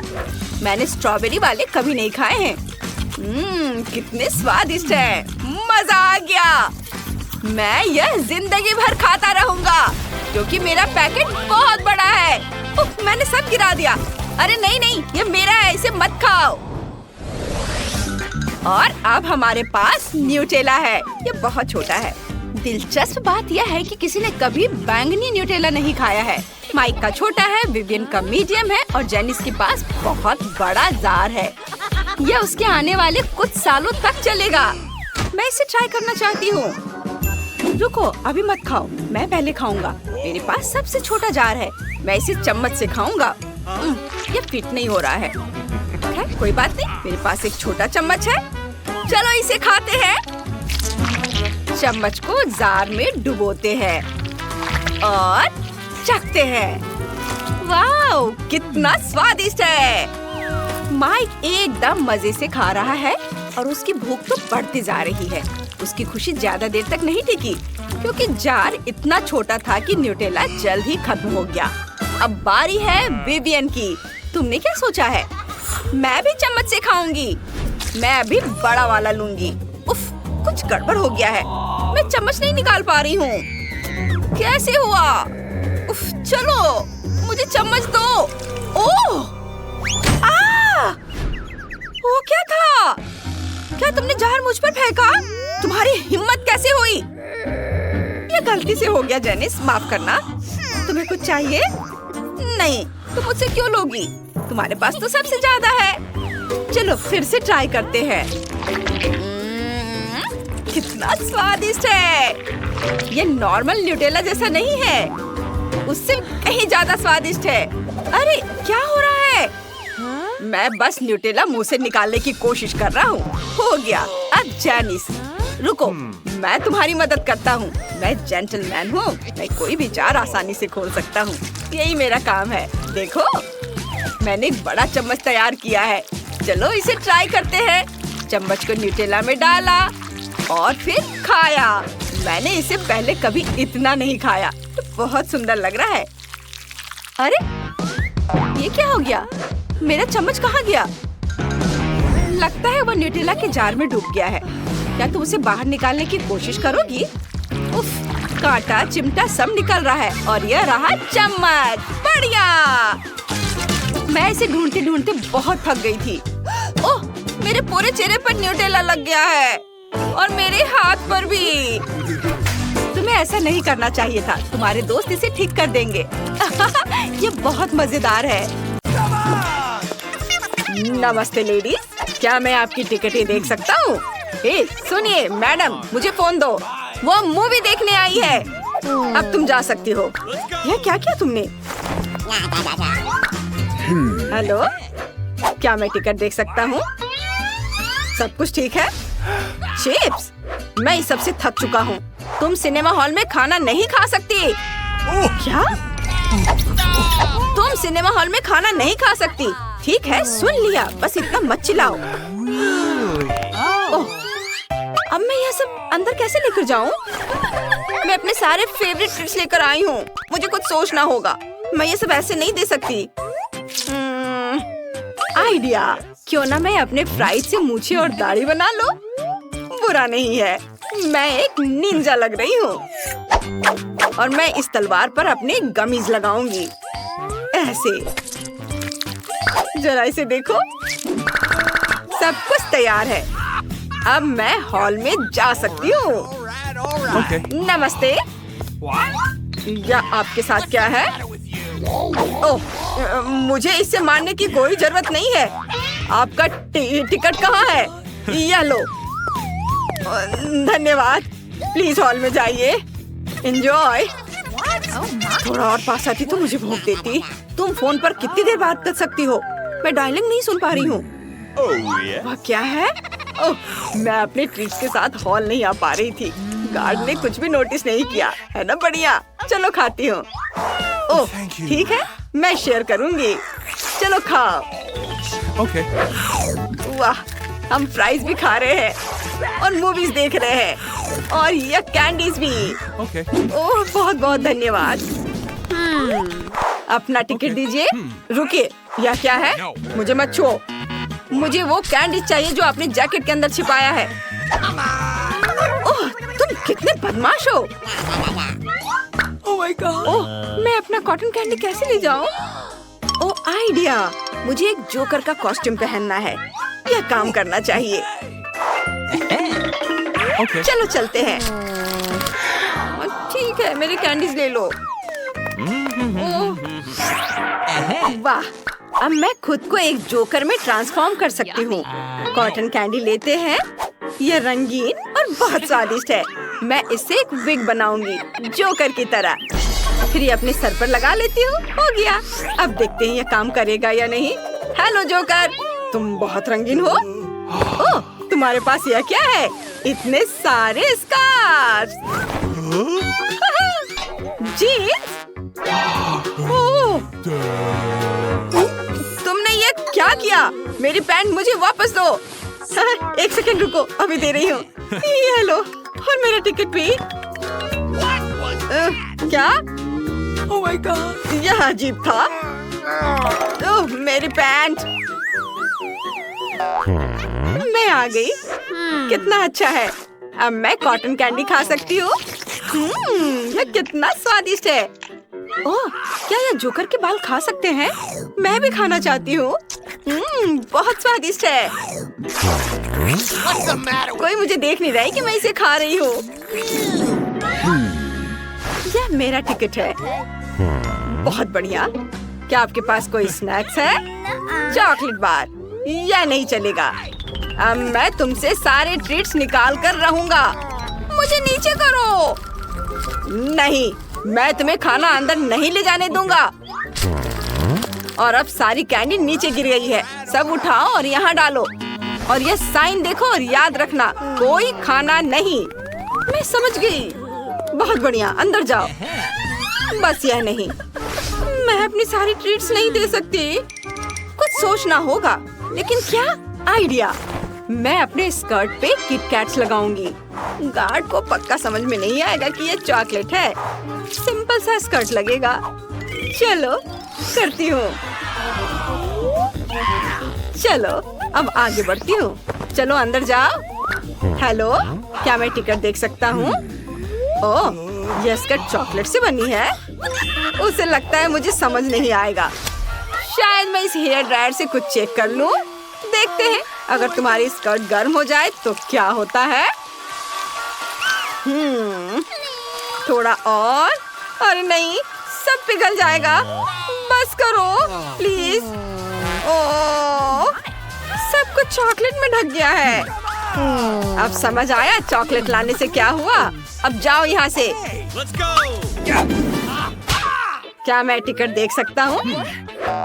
मैंने स्ट्रॉबेरी वाले कभी नहीं खाए हैं। कितने स्वादिष्ट है। मजा आ गया। मैं यह जिंदगी भर खाता रहूंगा, क्योंकि मेरा पैकेट बहुत बड़ा है। उफ, मैंने सब गिरा दिया। अरे नहीं नहीं, ये मेरा है, इसे मत खाओ। और अब हमारे पास न्यूटेला है। ये बहुत छोटा है। दिलचस्प बात यह है कि किसी ने कभी बैंगनी न्यूटेला नहीं खाया है। माइक का छोटा है, विवियन का मीडियम है और जेनिस के पास बहुत बड़ा जार है। यह उसके आने वाले कुछ सालों तक चलेगा। मैं इसे ट्राई करना चाहती हूँ। रुको, अभी मत खाओ, मैं पहले खाऊंगा। मेरे पास सबसे छोटा जार है, मैं इसे चम्मच से खाऊंगा। ये फिट नहीं हो रहा है। कोई बात नहीं, मेरे पास एक छोटा चम्मच है। चलो इसे खाते हैं। चम्मच को जार में डुबोते हैं और चखते हैं। वाओ, कितना स्वादिष्ट है। माइक एकदम मजे से खा रहा है और उसकी भूख तो बढ़ती जा रही है। उसकी खुशी ज्यादा देर तक नहीं टिकी, क्योंकि जार इतना छोटा था कि न्यूटेला जल्द ही खत्म हो गया। अब बारी है विवियन की। तुमने क्या सोचा है? मैं भी चम्मच से खाऊंगी। मैं अभी बड़ा वाला लूंगी। उफ, कुछ गड़बड़ हो गया है। मैं चम्मच नहीं निकाल पा रही हूँ। कैसे हुआ? उफ, चलो मुझे चम्मच दो। ओह, वो क्या था? क्या तुमने जार मुझ पर फेंका? तुम्हारी हिम्मत कैसे हुई? ये गलती से हो गया जेनिस, माफ करना। तुम्हें कुछ चाहिए? नहीं, तुम मुझसे क्यों लोगी? तुम्हारे पास तो सबसे ज्यादा है। चलो फिर से ट्राई करते हैं। कितना स्वादिष्ट है। ये नॉर्मल न्यूटेला जैसा नहीं है, उससे कहीं ज्यादा स्वादिष्ट है। अरे क्या हो रहा है? मैं बस न्यूटेला मुंह से निकालने की कोशिश कर रहा हूँ। हो गया। अब जेनिस, रुको, मैं तुम्हारी मदद करता हूँ। मैं जेंटलमैन हूँ, मैं कोई भी जार आसानी से खोल सकता हूँ। यही मेरा काम है। देखो, मैंने एक बड़ा चम्मच तैयार किया है। चलो इसे ट्राई करते हैं। चम्मच को न्यूटेला में डाला और फिर खाया। मैंने इसे पहले कभी इतना नहीं खाया। तो बहुत सुंदर लग रहा है। अरे ये क्या हो गया? मेरा चम्मच कहाँ गया? लगता है वो न्यूटेला के जार में डूब गया है। क्या तुम उसे बाहर निकालने की कोशिश करोगी? उफ, कांटा चिमटा सब निकल रहा है और यह रहा चम्मच। बढ़िया। मैं इसे ढूंढते ढूंढते बहुत थक गई थी। ओह, मेरे पूरे चेहरे पर न्यूटेला लग गया है और मेरे हाथ पर भी। तुम्हें ऐसा नहीं करना चाहिए था। तुम्हारे दोस्त इसे ठीक कर देंगे। ये बहुत मजेदार है। नमस्ते लेडीज, क्या मैं आपकी टिकटें देख सकता हूँ? सुनिए मैडम, मुझे फोन दो। वो मूवी देखने आई है। अब तुम जा सकती हो। यह क्या किया तुमने? हेलो, क्या मैं टिकट देख सकता हूँ? सब कुछ ठीक है? चिप्स, मैं इस सबसे थक चुका हूँ। तुम सिनेमा हॉल में खाना नहीं खा सकती। क्या? तुम सिनेमा हॉल में खाना नहीं खा सकती। ठीक है, सुन लिया, बस इतना मत चिल्लाओ। ओह, अब मैं यह सब अंदर कैसे लेकर जाऊँ? मैं अपने सारे फेवरेट ट्रीट्स लेकर आई हूँ। मुझे कुछ सोचना होगा। मैं ये सब ऐसे नहीं दे सकती। आइडिया, क्यों ना मैं अपने फ्राइज से मूछें और दाढ़ी बना लो। बुरा नहीं है, मैं एक निंजा लग रही हूँ। और मैं इस तलवार पर अपने गमीज लगाऊंगी। ऐसे, जरा इसे देखो, सब कुछ तैयार है। अब मैं हॉल में जा सकती हूँ। नमस्ते। या आपके साथ क्या है? ओह, मुझे इससे मारने की कोई जरूरत नहीं है। आपका टिकट कहाँ है? यह लो। धन्यवाद। प्लीज हॉल में जाइए। एंजॉय। थोड़ा और पास आती तो मुझे भूख देती। तुम फोन पर कितनी देर बात कर सकती हो? मैं डायलिंग नहीं सुन पा रही हूँ। वह क्या है? ओह, मैं अपने ट्रीट्स के साथ हॉल नहीं आ पा रही थी। गार्ड ने कुछ भी नोटिस नहीं किया, है ना? बढ़िया, चलो खाती हूँ। ओह, ठीक है, मैं शेयर करूँगी। चलो खाओ। Okay. वाह, हम फ्राइज भी खा रहे हैं और मूवीज देख रहे हैं और ये कैंडीज भी। Okay. ओह, बहुत बहुत धन्यवाद। अपना टिकट दीजिए। रुकिए, यह क्या है? मुझे मत छुओ। मुझे वो कैंडी चाहिए जो आपने जैकेट के अंदर छिपाया है। ओह, तुम कितने बदमाश हो। Oh my God. ओह, मैं अपना कॉटन कैंडी कैसे ले जाऊं? ओह, आइडिया, मुझे एक जोकर का कॉस्ट्यूम पहनना है। यह काम करना चाहिए। Okay. चलो चलते हैं। ठीक है, मेरे कैंडीज ले लो। ओह, वाह, अब मैं खुद को एक जोकर में ट्रांसफॉर्म कर सकती हूँ। कॉटन कैंडी लेते हैं। यह रंगीन और बहुत स्वादिष्ट है। मैं इससे एक विग बनाऊंगी, जोकर की तरह। फिर ये अपने सर पर लगा लेती हूँ। हो गया। अब देखते हैं यह काम करेगा या नहीं। हेलो जोकर, तुम बहुत रंगीन हो। ओह, तुम्हारे पास यह क्या है? इतने सारे स्कार्फ। जीन्स। ओह, तुमने ये क्या किया? मेरी पैंट मुझे वापस दो। एक सेकंड रुको, अभी दे रही हूँ। ये लो, और मेरा टिकट भी। क्या? Oh my God. यह अजीब था। ओह, मेरी पैंट। मैं आ गई। कितना अच्छा है। अब मैं कॉटन कैंडी खा सकती हूँ। यह कितना स्वादिष्ट है। ओह, क्या यह जोकर के बाल खा सकते हैं? मैं भी खाना चाहती हूँ। बहुत स्वादिष्ट है। कोई मुझे देख नहीं रहा है कि मैं इसे खा रही हूँ। यह मेरा टिकट है। बहुत बढ़िया। क्या आपके पास कोई स्नैक्स है? Chocolate bar. यह नहीं चलेगा। अब मैं तुमसे सारे ट्रीट्स निकाल कर रहूंगा। मुझे नीचे करो। नहीं, मैं तुम्हें खाना अंदर नहीं ले जाने दूंगा। और अब सारी कैंडी नीचे गिर गई है। सब उठाओ और यहाँ डालो। और यह साइन देखो और याद रखना, कोई खाना नहीं। मैं समझ गई। बहुत बढ़िया, अंदर जाओ। बस यह नहीं, मैं अपनी सारी ट्रीट्स नहीं दे सकती। कुछ सोचना होगा। लेकिन क्या? आइडिया, मैं अपने स्कर्ट पे किटकैट्स लगाऊंगी। गार्ड को पक्का समझ में नहीं आएगा कि ये चॉकलेट है। सिंपल सा स्कर्ट लगेगा। चलो करती हूँ। चलो अब आगे बढ़ती हूँ। चलो अंदर जाओ। हेलो, क्या मैं टिकट देख सकता हूँ? ओह, ये स्कर्ट चॉकलेट से बनी है। उसे लगता है मुझे समझ नहीं आएगा। शायद मैं इस हेयर ड्रायर से कुछ चेक कर लूँ। देखते हैं, अगर तुम्हारी स्कर्ट गर्म हो जाए तो क्या होता है। थोड़ा और। अरे नहीं, सब पिघल जाएगा। बस करो प्लीज। ओह, सब कुछ चॉकलेट में ढक गया है। अब समझ आया चॉकलेट लाने से क्या हुआ। अब जाओ यहाँ से। क्या मैं टिकट देख सकता हूँ?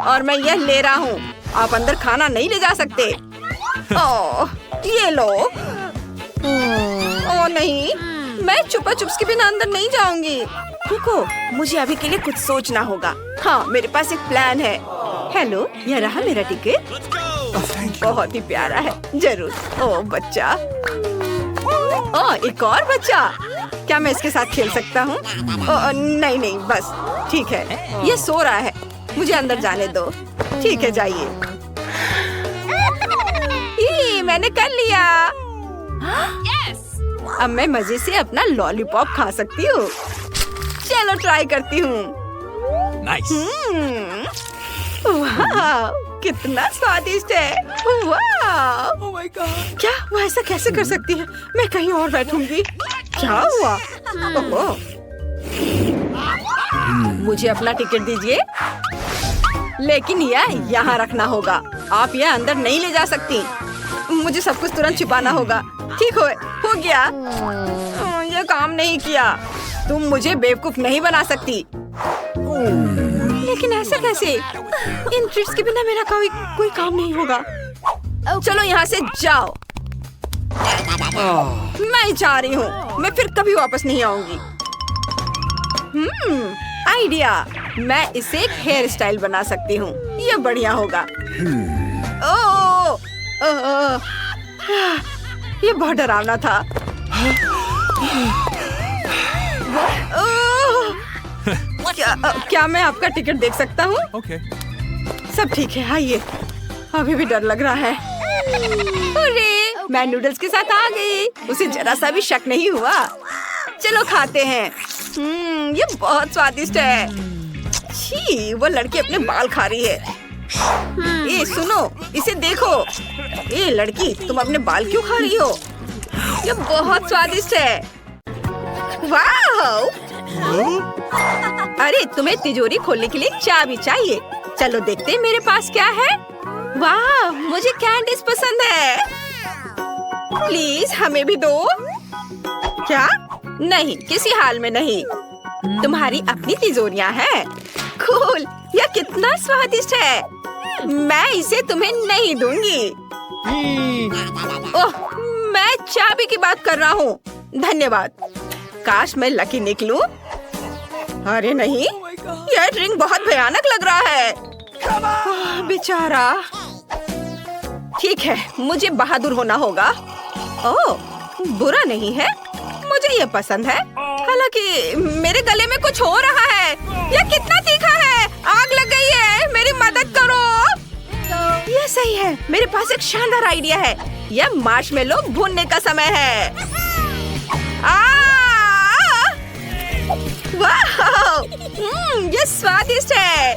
और मैं यह ले रहा हूँ। आप अंदर खाना नहीं ले जा सकते। ओह, ये लो। ओह नहीं, मैं छुपा चुप्स के बिना अंदर नहीं जाऊंगी। रुको, मुझे अभी के लिए कुछ सोचना होगा। हाँ, मेरे पास एक प्लान है। हेलो, यह रहा मेरा टिकट। बहुत ही प्यारा है। जरूर। ओह बच्चा। ओह, एक और बच्चा। क्या मैं इसके साथ खेल सकता हूँ? नहीं नहीं, बस ठीक है। ये सो रहा है, मुझे अंदर जाने दो। ठीक है, जाइए। मैंने कर लिया। अब मैं मजे से अपना लॉलीपॉप खा सकती हूँ। चलो ट्राई करती हूँ। Nice. वाह, कितना स्वादिष्ट है। वाह, Oh my god. क्या वो ऐसा कैसे कर सकती है? मैं कहीं और बैठूंगी। क्या हुआ? ओह, मुझे अपना टिकट दीजिए। लेकिन यह यहाँ रखना होगा। आप यह अंदर नहीं ले जा सकती। मुझे सब कुछ तुरंत छिपाना होगा। ठीक हो गया। यह काम नहीं किया। तुम मुझे बेवकूफ नहीं बना सकती। लेकिन ऐसा कैसे? इन ट्रीट्स के बिना मेरा कोई काम नहीं होगा। चलो यहाँ से जाओ। मैं जा रही हूँ। मैं फिर कभी वापस नहीं आऊंगी। आइडिया। मैं इसे एक हेयर स्टाइल बना सकती हूँ। ये बढ़िया होगा। ये बहुत डरावना था। क्या मैं आपका टिकट देख सकता हूँ? Okay. सब ठीक है, आइए। अभी भी डर लग रहा है। अरे, मैं नूडल्स के साथ आ गई। उसे जरा सा भी शक नहीं हुआ। चलो खाते हैं। ये बहुत स्वादिष्ट है। छी, वो लड़की अपने बाल खा रही है। ए सुनो, इसे देखो। ए लड़की, तुम अपने बाल क्यों खा रही हो? ये बहुत स्वादिष्ट है। वाह! अरे, तुम्हें तिजोरी खोलने के लिए चाबी चाहिए। चलो देखते हैं मेरे पास क्या है। वाह, मुझे कैंडीज पसंद है। प्लीज हमें भी दो। क्या? नहीं, किसी हाल में नहीं। तुम्हारी अपनी तिजोरियां हैं। कूल, यह कितना स्वादिष्ट है। मैं इसे तुम्हें नहीं दूंगी। ओह, मैं चाबी की बात कर रहा हूँ। धन्यवाद। काश मैं लकी निकलूं। अरे नहीं, यह ड्रिंक बहुत भयानक लग रहा है। बेचारा। ठीक है, मुझे बहादुर होना होगा। ओह, बुरा नहीं है। मुझे यह पसंद है। हालांकि मेरे गले में कुछ हो रहा है। यह कितना तीखा है। आग लग गई है। मेरी मदद करो। यह सही है। मेरे पास एक शानदार आइडिया है। यह मार्शमेलो भूनने का समय है। वाह! यह स्वादिष्ट है।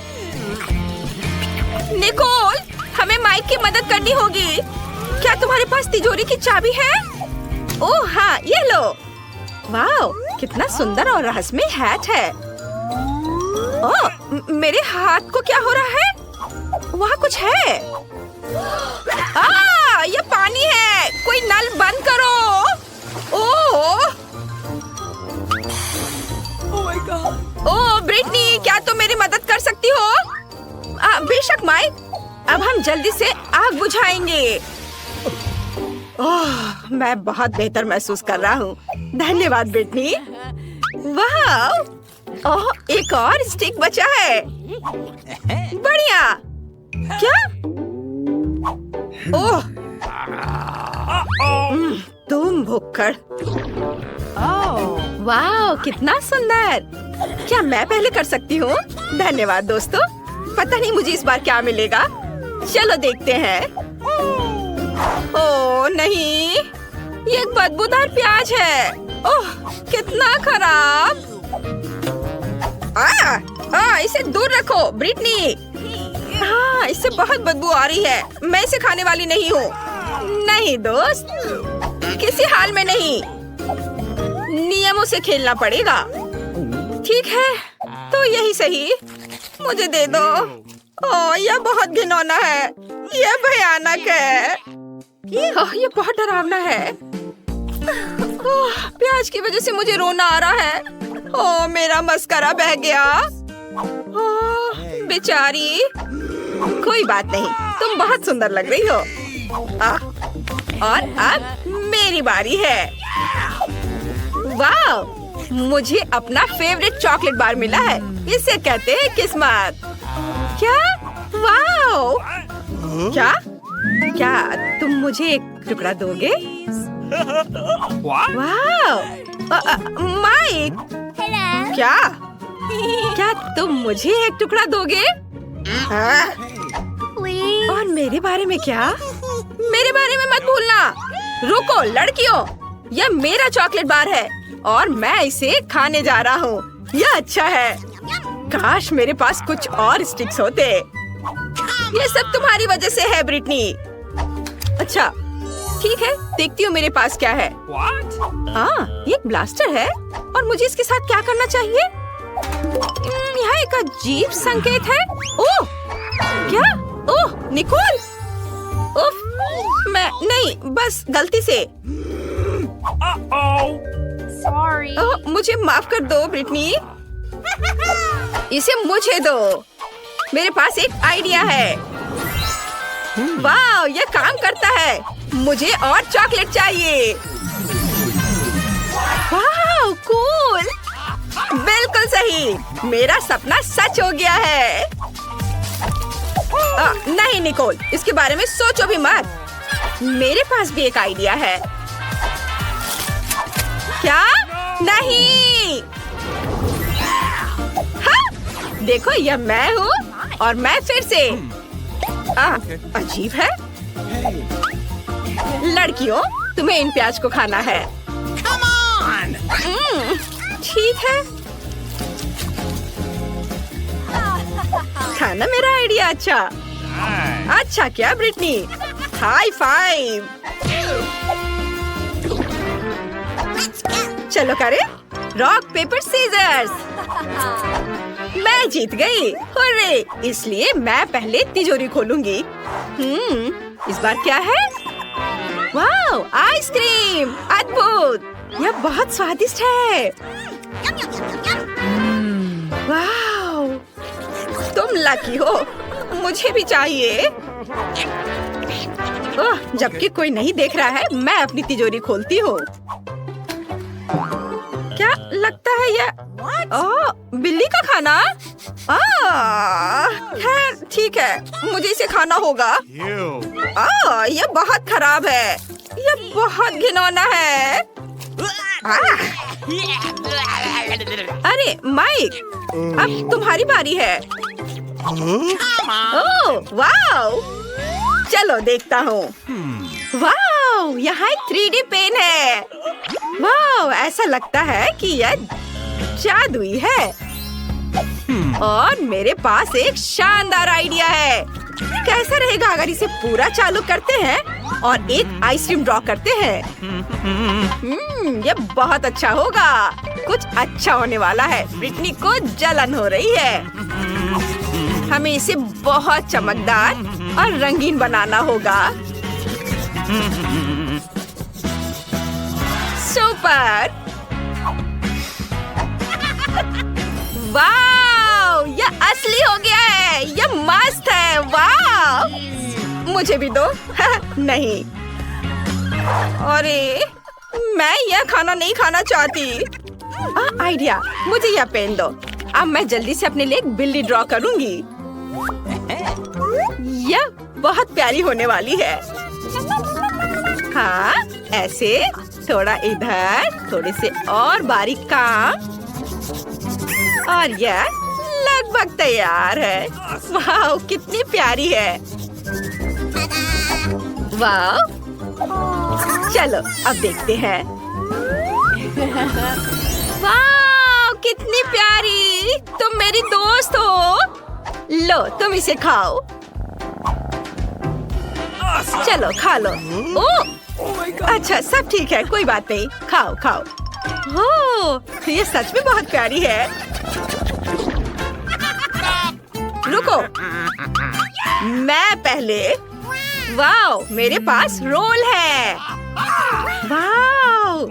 निकोल, हमें माइक की मदद करनी होगी। क्या तुम्हारे पास तिजोरी की चाबी है? ओह हाँ, ये लो। वाह, कितना सुंदर और रहस्यमय हैट है। ओह, मेरे हाथ को क्या हो रहा है? वहाँ कुछ है। ये पानी है। कोई नल बंद करो। Oh, Oh my god. Oh Britney, क्या तुम मेरी मदद कर सकती हो? बेशक माइक। अब हम जल्दी से आग बुझाएंगे। ओह, मैं बहुत बेहतर महसूस कर रहा हूँ। धन्यवाद ब्रिटनी। वाह! ओह, एक और स्टिक बचा है। बढ़िया। क्या? ओह, तुम भुक्कड़। वाह, कितना सुंदर। क्या मैं पहले कर सकती हूँ? धन्यवाद दोस्तों। पता नहीं मुझे इस बार क्या मिलेगा। चलो देखते हैं। ओह नहीं, ये एक बदबूदार प्याज है। ओह कितना खराब। इसे दूर रखो ब्रिटनी। हाँ, इससे बहुत बदबू आ रही है। मैं इसे खाने वाली नहीं हूँ। नहीं दोस्त, किसी हाल में नहीं। नियमों से खेलना पड़ेगा। ठीक है, तो यही सही। मुझे दे दो। ओह, यह बहुत घिनौना है। यह भयानक है। ये बहुत डरावना है। ओह, प्याज की वजह से मुझे रोना आ रहा है। ओह, मेरा मस्करा बह गया। ओह, बेचारी। कोई बात नहीं, तुम बहुत सुंदर लग रही हो। और अब मेरी बारी है। वाह, मुझे अपना फेवरेट चॉकलेट बार मिला है। इसे कहते हैं किस्मत। क्या? वाह! क्या तुम मुझे एक टुकड़ा दोगे? वाह! माइक! क्या तुम मुझे एक टुकड़ा दोगे? और मेरे बारे में क्या? मेरे बारे में मत भूलना। रुको लड़कियों, यह मेरा चॉकलेट बार है और मैं इसे खाने जा रहा हूँ। यह अच्छा है। काश मेरे पास कुछ और स्टिक्स होते। ये सब तुम्हारी वजह से है ब्रिटनी। अच्छा ठीक है, देखती हूँ मेरे पास क्या है। ये एक ब्लास्टर है और मुझे इसके साथ क्या करना चाहिए? यहाँ एक अजीब संकेत है। ओह क्या? ओह निकोल! उफ, मैं नहीं, बस गलती से। मुझे माफ कर दो ब्रिटनी। इसे मुझे दो। मेरे पास एक आइडिया है। वाह, यह काम करता है। मुझे और चॉकलेट चाहिए। वाह कूल! बिल्कुल सही, मेरा सपना सच हो गया है। नहीं निकोल, इसके बारे में सोचो भी मत। मेरे पास भी एक आइडिया है। क्या? नहीं। हाँ, देखो यह मैं हूँ और मैं फिर से। अजीब है। लड़कियों, तुम्हें इन प्याज को खाना है। ठीक है, खाना मेरा आइडिया। अच्छा क्या ब्रिटनी? High five. चलो करें रॉक पेपर सीजर्स। मैं जीत गई। हुर्रे! इसलिए मैं पहले तिजोरी खोलूंगी। इस बार क्या है? वाह, आइसक्रीम! अद्भुत! यह बहुत स्वादिष्ट है। वाह, तुम लकी हो। मुझे भी चाहिए। जबकि कोई नहीं देख रहा है, मैं अपनी तिजोरी खोलती हूँ। क्या लगता है यह? बिल्ली का खाना? खैर ठीक है, मुझे इसे खाना होगा। यह बहुत खराब है। यह बहुत घिनौना है। अरे माइक, अब तुम्हारी बारी है। ओह वाह! चलो देखता हूँ। वाह, यहाँ एक 3D पेन है। वाह, ऐसा लगता है कि यह जादुई है। और मेरे पास एक शानदार आइडिया है। कैसा रहेगा अगर इसे पूरा चालू करते हैं और एक आइसक्रीम ड्रॉ करते हैं? यह बहुत अच्छा होगा। कुछ अच्छा होने वाला है। ब्रिटनी को जलन हो रही है। हमें इसे बहुत चमकदार और रंगीन बनाना होगा। सुपर! वाह, यह असली हो गया है। यह मस्त है। वाह, मुझे भी दो। नहीं, अरे मैं यह खाना नहीं खाना चाहती। आइडिया, मुझे यह पेन दो। अब मैं जल्दी से अपने लिए एक बिल्ली ड्रॉ करूंगी। यह बहुत प्यारी होने वाली है। हाँ, ऐसे थोड़ा इधर, थोड़े से और बारीक काम, और यह लगभग तैयार है। वाह, कितनी प्यारी है। वाह, चलो अब देखते हैं। वाह, कितनी प्यारी, तुम मेरी दोस्त हो। लो तुम इसे खाओ। चलो खा लो। ओह, Oh my God. अच्छा सब ठीक है, कोई बात नहीं, खाओ खाओ। ओह, ये सच में बहुत प्यारी है। रुको, मैं पहले। वाओ, मेरे पास रोल है। Wow,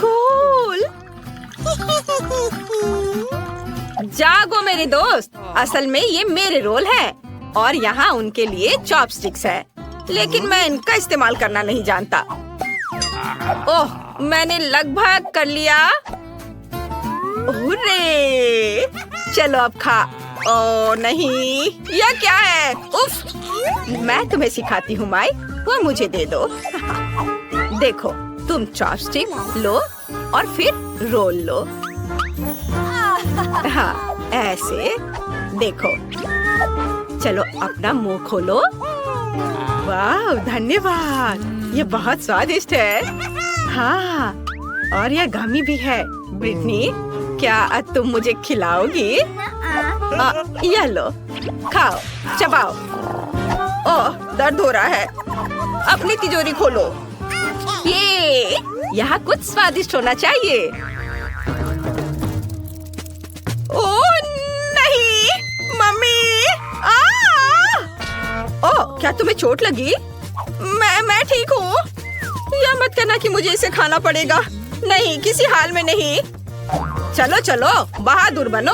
cool. जागो मेरे दोस्त, असल में ये मेरे रोल है और यहाँ उनके लिए चॉपस्टिक्स है, लेकिन मैं इनका इस्तेमाल करना नहीं जानता। ओह, मैंने लगभग कर लिया। हुर्रे! चलो अब खा। ओह नहीं, यह क्या है? उफ! मैं तुम्हें सिखाती हूँ माई, वो मुझे दे दो। देखो, तुम चॉपस्टिक लो और फिर रोल लो। हाँ, ऐसे। देखो, चलो अपना मुंह खोलो। वाह, धन्यवाद, ये बहुत स्वादिष्ट है। हाँ, और यह गमी भी है। ब्रिटनी, क्या तुम मुझे खिलाओगी? यह लो, खाओ, चबाओ। ओह, दर्द हो रहा है। अपनी तिजोरी खोलो। ये यहाँ कुछ स्वादिष्ट होना चाहिए। ओह नहीं, मम्मी! ओह, क्या तुम्हें चोट लगी? मैं ठीक हूँ। यह मत कहना कि मुझे इसे खाना पड़ेगा। नहीं, किसी हाल में नहीं। चलो चलो, बहादुर बनो,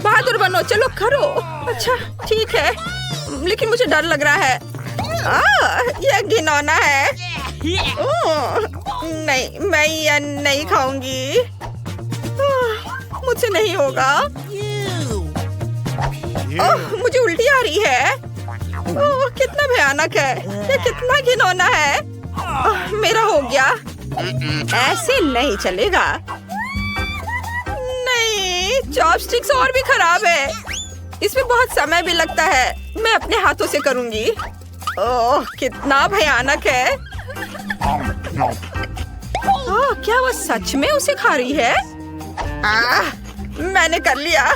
बहादुर बनो, चलो करो। अच्छा ठीक है, लेकिन मुझे डर लग रहा है। यह घिनौना है। नहीं, मैं यह नहीं खाऊंगी। मुझसे नहीं होगा। मुझे उल्टी आ रही है। ओह, कितना भयानक है, ये कितना घिनौना है। मेरा हो गया। ऐसे नहीं चलेगा। नहीं, चॉपस्टिक्स और भी खराब है, इसमें बहुत समय भी लगता है। मैं अपने हाथों से करूंगी। ओह, कितना भयानक है। ओह, क्या वो सच में उसे खा रही है? मैंने कर लिया।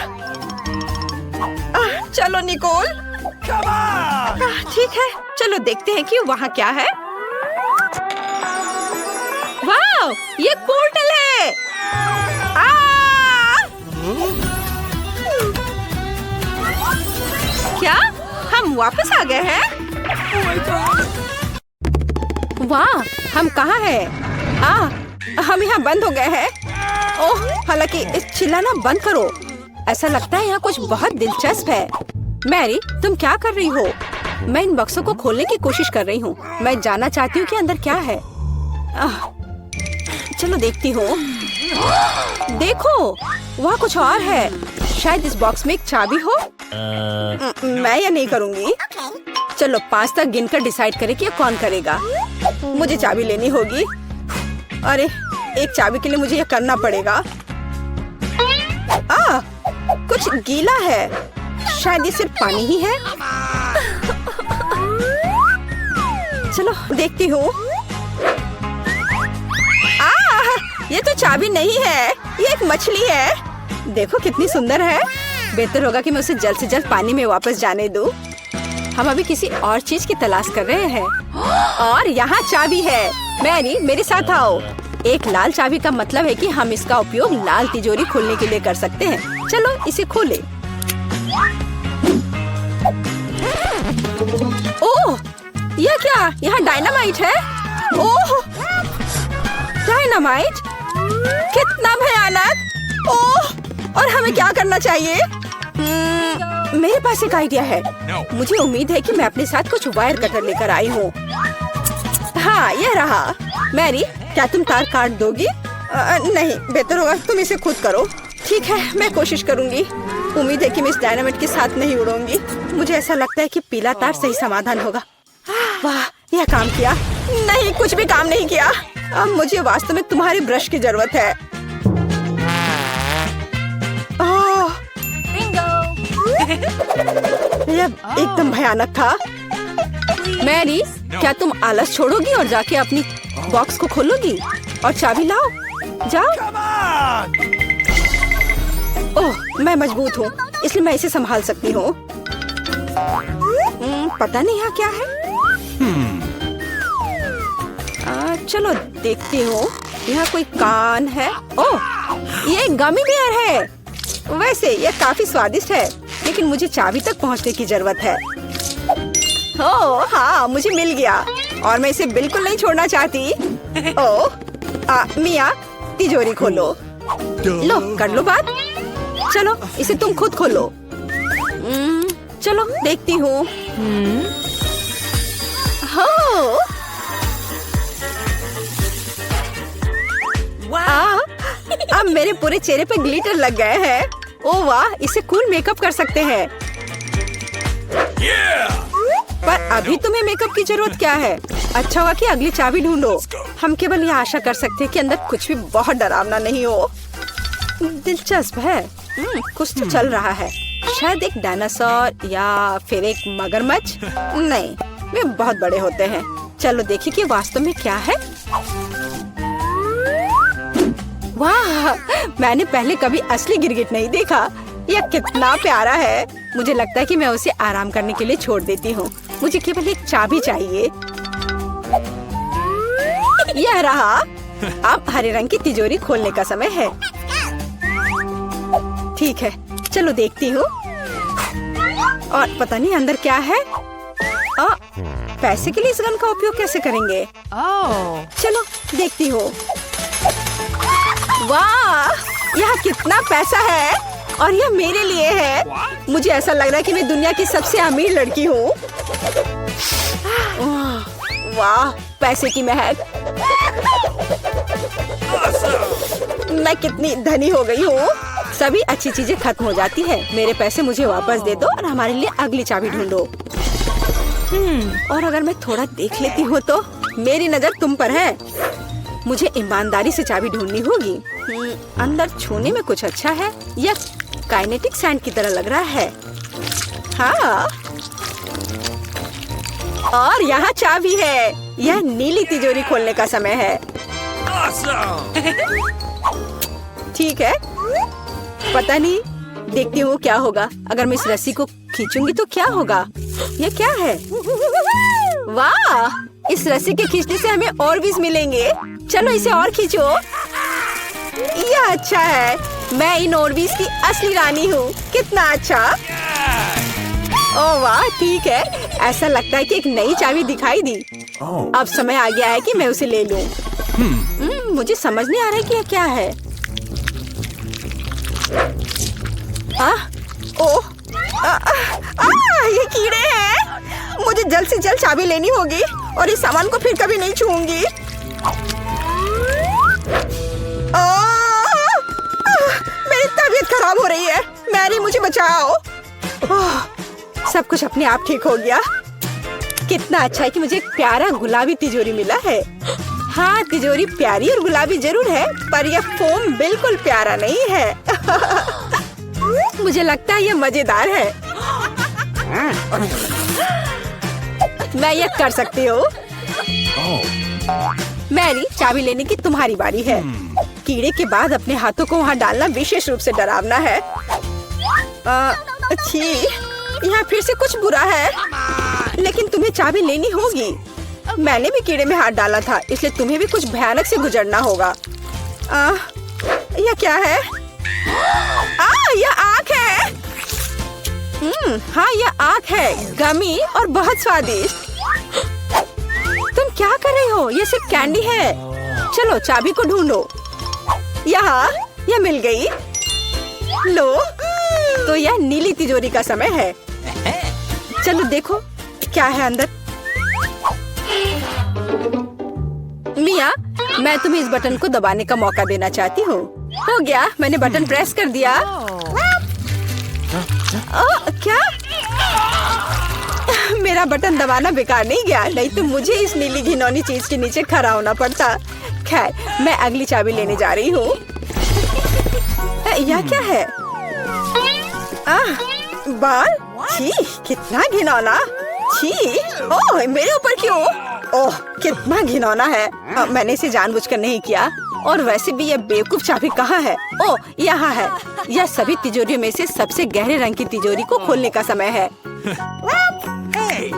चलो निकोल। ठीक है, चलो देखते हैं कि वहाँ क्या है। वाह, ये पोर्टल है। क्या हम वापस आ गए हैं? Oh my God. वाह, हम कहाँ हैं? हम यहाँ बंद हो गए हैं। ओह, हालांकि इस चिल्लाना बंद करो। ऐसा लगता है यहाँ कुछ बहुत दिलचस्प है। मैरी, तुम क्या कर रही हो? मैं इन बक्सों को खोलने की कोशिश कर रही हूँ। मैं जानना चाहती हूँ कि अंदर क्या है। चलो देखती हूँ। देखो, वहाँ कुछ और है। शायद इस बॉक्स में एक चाबी हो। मैं यह नहीं करूँगी। चलो 5 तक गिनकर डिसाइड करें कि ये कौन करेगा। मुझे चाबी लेनी होगी। अरे, एक चाबी के लिए मुझे यह करना पड़ेगा। कुछ गीला है। शायद ये सिर्फ पानी ही है। चलो देखती हूँ। ये तो चाबी नहीं है, ये एक मछली है। देखो कितनी सुंदर है। बेहतर होगा कि मैं उसे जल्द से जल्द पानी में वापस जाने दूँ। हम अभी किसी और चीज की तलाश कर रहे हैं। और यहाँ चाबी है। मैरी, मेरे साथ आओ। एक लाल चाबी का मतलब है कि हम इसका उपयोग लाल तिजोरी खोलने के लिए कर सकते हैं। चलो इसे खोलें। ओह, यह क्या? यहाँ डायनामाइट है। ओह, डायनामाइट? कितना भयानक। ओह, और हमें क्या करना चाहिए? मेरे पास एक आइडिया है। मुझे उम्मीद है कि मैं अपने साथ कुछ वायर कटर लेकर आई हूँ। हाँ, यह रहा। मैरी, क्या तुम तार काट दोगी? नहीं, बेहतर होगा तुम इसे खुद करो। ठीक है, मैं कोशिश करूंगी। उम्मीद है कि मैं इस डायनामाइट के साथ नहीं उड़ूंगी। मुझे ऐसा लगता है कि पीला तार सही समाधान होगा। वाह, यह काम किया। नहीं, कुछ भी काम नहीं किया। अब मुझे वास्तव में तुम्हारी ब्रश की जरूरत है। यह एकदम भयानक था। मैरी, क्या तुम आलस छोड़ोगी और जाके अपनी बॉक्स को खोलोगी और चाबी लाओ? जाओ। ओह, मैं मजबूत हूँ, इसलिए मैं इसे संभाल सकती हूँ। पता नहीं यहाँ क्या है। चलो देखती हूँ। यहाँ कोई कान है। ओह, ये गमी बियर है। वैसे ये काफी स्वादिष्ट है, लेकिन मुझे चाबी तक पहुँचने की जरूरत है। ओह हाँ, मुझे मिल गया और मैं इसे बिल्कुल नहीं छोड़ना चाहती। ओह, मिया, तिजोरी खोलो। लो, कर लो बात। चलो, इसे तुम खुद खोलो। चलो देखती हूँ। हो, अब मेरे पूरे चेहरे पे ग्लिटर लग गए हैं। ओह वाह, इसे कूल मेकअप कर सकते हैं। पर अभी तुम्हें मेकअप की जरूरत क्या है? अच्छा हुआ कि अगली चाबी ढूंढो। हम केवल यह आशा कर सकते हैं कि अंदर कुछ भी बहुत डरावना नहीं हो। दिलचस्प है। कुछ तो चल रहा है। शायद एक डायनासोर या फिर एक मगरमच्छ। नहीं, वे बहुत बड़े होते हैं। चलो देखिए कि वास्तव में क्या है। वाह, मैंने पहले कभी असली गिरगिट नहीं देखा। यह कितना प्यारा है। मुझे लगता है कि मैं उसे आराम करने के लिए छोड़ देती हूँ। मुझे केवल एक चाबी चाहिए। यह रहा। अब हरे रंग की तिजोरी खोलने का समय है। ठीक है, चलो देखती हूँ। और पता नहीं अंदर क्या है। पैसे के लिए इस गन का उपयोग कैसे करेंगे? चलो देखती हूँ। वाह, यह कितना पैसा है और यह मेरे लिए है। मुझे ऐसा लग रहा है कि मैं दुनिया की सबसे अमीर लड़की हूँ। वाह, पैसे की महक। मैं कितनी धनी हो गई हूँ। सभी अच्छी चीजें खत्म हो जाती है। मेरे पैसे मुझे वापस दे दो और हमारे लिए अगली चाबी ढूंढो। और अगर मैं थोड़ा देख लेती हूँ तो मेरी नजर तुम पर है। मुझे ईमानदारी से चाबी ढूंढनी होगी। अंदर छूने में कुछ अच्छा है। यह काइनेटिक सैंड की तरह लग रहा है। हाँ, और यहाँ चाबी है। यह नीली तिजोरी खोलने का समय है। ठीक है, पता नहीं, देखती हूँ क्या होगा। अगर मैं इस रस्सी को खींचूंगी तो क्या होगा? यह क्या है? वाह, इस रस्सी के खींचने से हमें और बीज मिलेंगे। चलो इसे और खींचो। यह अच्छा है। मैं इन ऑर्बिस की असली रानी हूँ। कितना अच्छा। ओह वाह, ठीक है। ऐसा लगता है कि एक नई चाबी दिखाई दी। अब समय आ गया है कि मैं उसे ले लूं। मुझे समझ नहीं आ रहा है कि यह क्या है। ये कीड़े हैं। मुझे जल्द से जल्द चाबी लेनी होगी और इस सामान को फिर कभी नहीं छूऊंगी। मेरी तबीयत खराब हो रही है। मैरी, मुझे बचाओ। सब कुछ अपने आप ठीक हो गया। कितना अच्छा है कि मुझे एक प्यारा गुलाबी तिजोरी मिला है। हाँ, तिजोरी प्यारी और गुलाबी जरूर है, पर यह फोम बिल्कुल प्यारा नहीं है। मुझे लगता है यह मजेदार है। मैं यह कर सकती हूँ। मैरी, चाबी लेने की तुम्हारी बारी है। कीड़े के बाद अपने हाथों को वहाँ डालना विशेष रूप से डरावना है। अच्छी, यहाँ फिर से कुछ बुरा है। लेकिन तुम्हें चाबी लेनी होगी। मैंने भी कीड़े में हाथ डाला था, इसलिए तुम्हें भी कुछ भयानक से गुजरना होगा। यह क्या है? यह आँख है। हाँ, यह आँख है, गमी और बहुत स्वादिष्ट। तुम क्या कर रही हो? यह सिर्फ कैंडी है। चलो चाबी को ढूंढो। यहाँ, यह मिल गई। लो, तो यह नीली तिजोरी का समय है। चलो देखो क्या है अंदर। मिया, मैं तुम्हें इस बटन को दबाने का मौका देना चाहती हूँ। हो गया, मैंने बटन प्रेस कर दिया। क्या? मेरा बटन दबाना बेकार नहीं गया, नहीं तो मुझे इस नीली घिनौनी चीज के नीचे खड़ा होना पड़ता। खैर, मैं अगली चाबी लेने जा रही हूँ। यह क्या है? बाल? छी, कितना घिनौना। छी, ओह मेरे ऊपर क्यों? ओह कितना घिनौना है। मैंने इसे जानबूझकर नहीं किया। और वैसे भी ये बेवकूफ चाबी कहाँ है? ओह यहाँ है। यह सभी तिजोरियों में से सबसे गहरे रंग की तिजोरी को खोलने का समय है। Hey,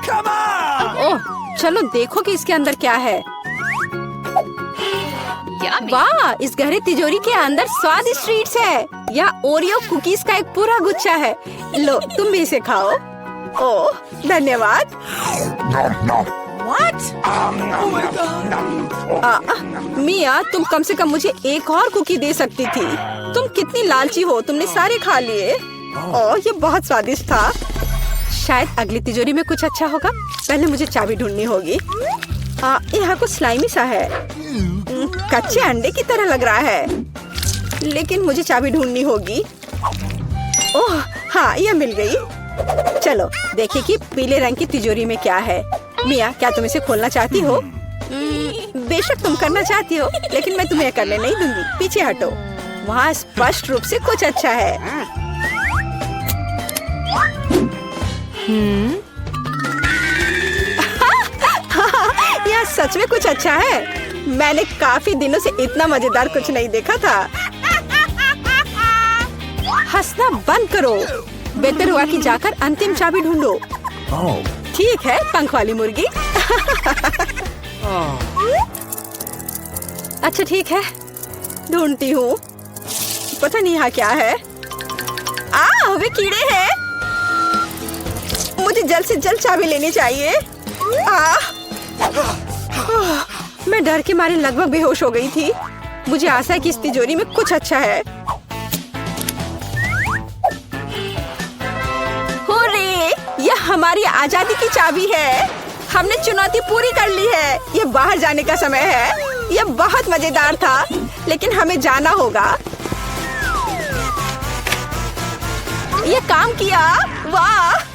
come on! ओह चलो देखो कि इसके अंदर क्या है। वाह, इस गहरे तिजोरी के अंदर स्वादिष्ट ट्रीट्स है। यह ओरियो कुकीज का एक पूरा गुच्छा है। लो तुम भी इसे खाओ। ओह धन्यवाद। What? Oh my God! मिया, तुम कम से कम मुझे एक और कुकी दे सकती थी। तुम कितनी लालची हो, तुमने सारे खा लिए। ओह ये बहुत स्वादिष्ट था। शायद अगली तिजोरी में कुछ अच्छा होगा। पहले मुझे चाबी ढूंढनी होगी। यहाँ कुछ स्लाइमी सा है। कच्चे अंडे की तरह लग रहा है। लेकिन मुझे चाबी ढूंढनी होगी। ओह हाँ, यह मिल गई। चलो देखिए कि पीले रंग की तिजोरी में क्या है। मिया, क्या तुम इसे खोलना चाहती हो? बेशक तुम करना चाहती हो, लेकिन मैं तुम्हें करने नहीं दूंगी। पीछे हटो। वहाँ स्पष्ट रूप से कुछ अच्छा है। यह सच में कुछ अच्छा है। मैंने काफी दिनों से इतना मजेदार कुछ नहीं देखा था। हंसना बंद करो। बेहतर हुआ कि जाकर अंतिम चाबी ढूंढो। ठीक है पंख वाली मुर्गी। अच्छा ठीक है, ढूंढती हूँ। पता नहीं यहाँ क्या है। वे कीड़े हैं। मुझे जल्द से जल्द चाबी लेनी चाहिए। मैं डर के मारे लगभग बेहोश हो गई थी। मुझे आशा है कि इस तिजोरी में कुछ अच्छा है। हुर्रे! यह हमारी आजादी की चाबी है। हमने चुनौती पूरी कर ली है। ये बाहर जाने का समय है। यह बहुत मजेदार था, लेकिन हमें जाना होगा। ये काम किया। वाह!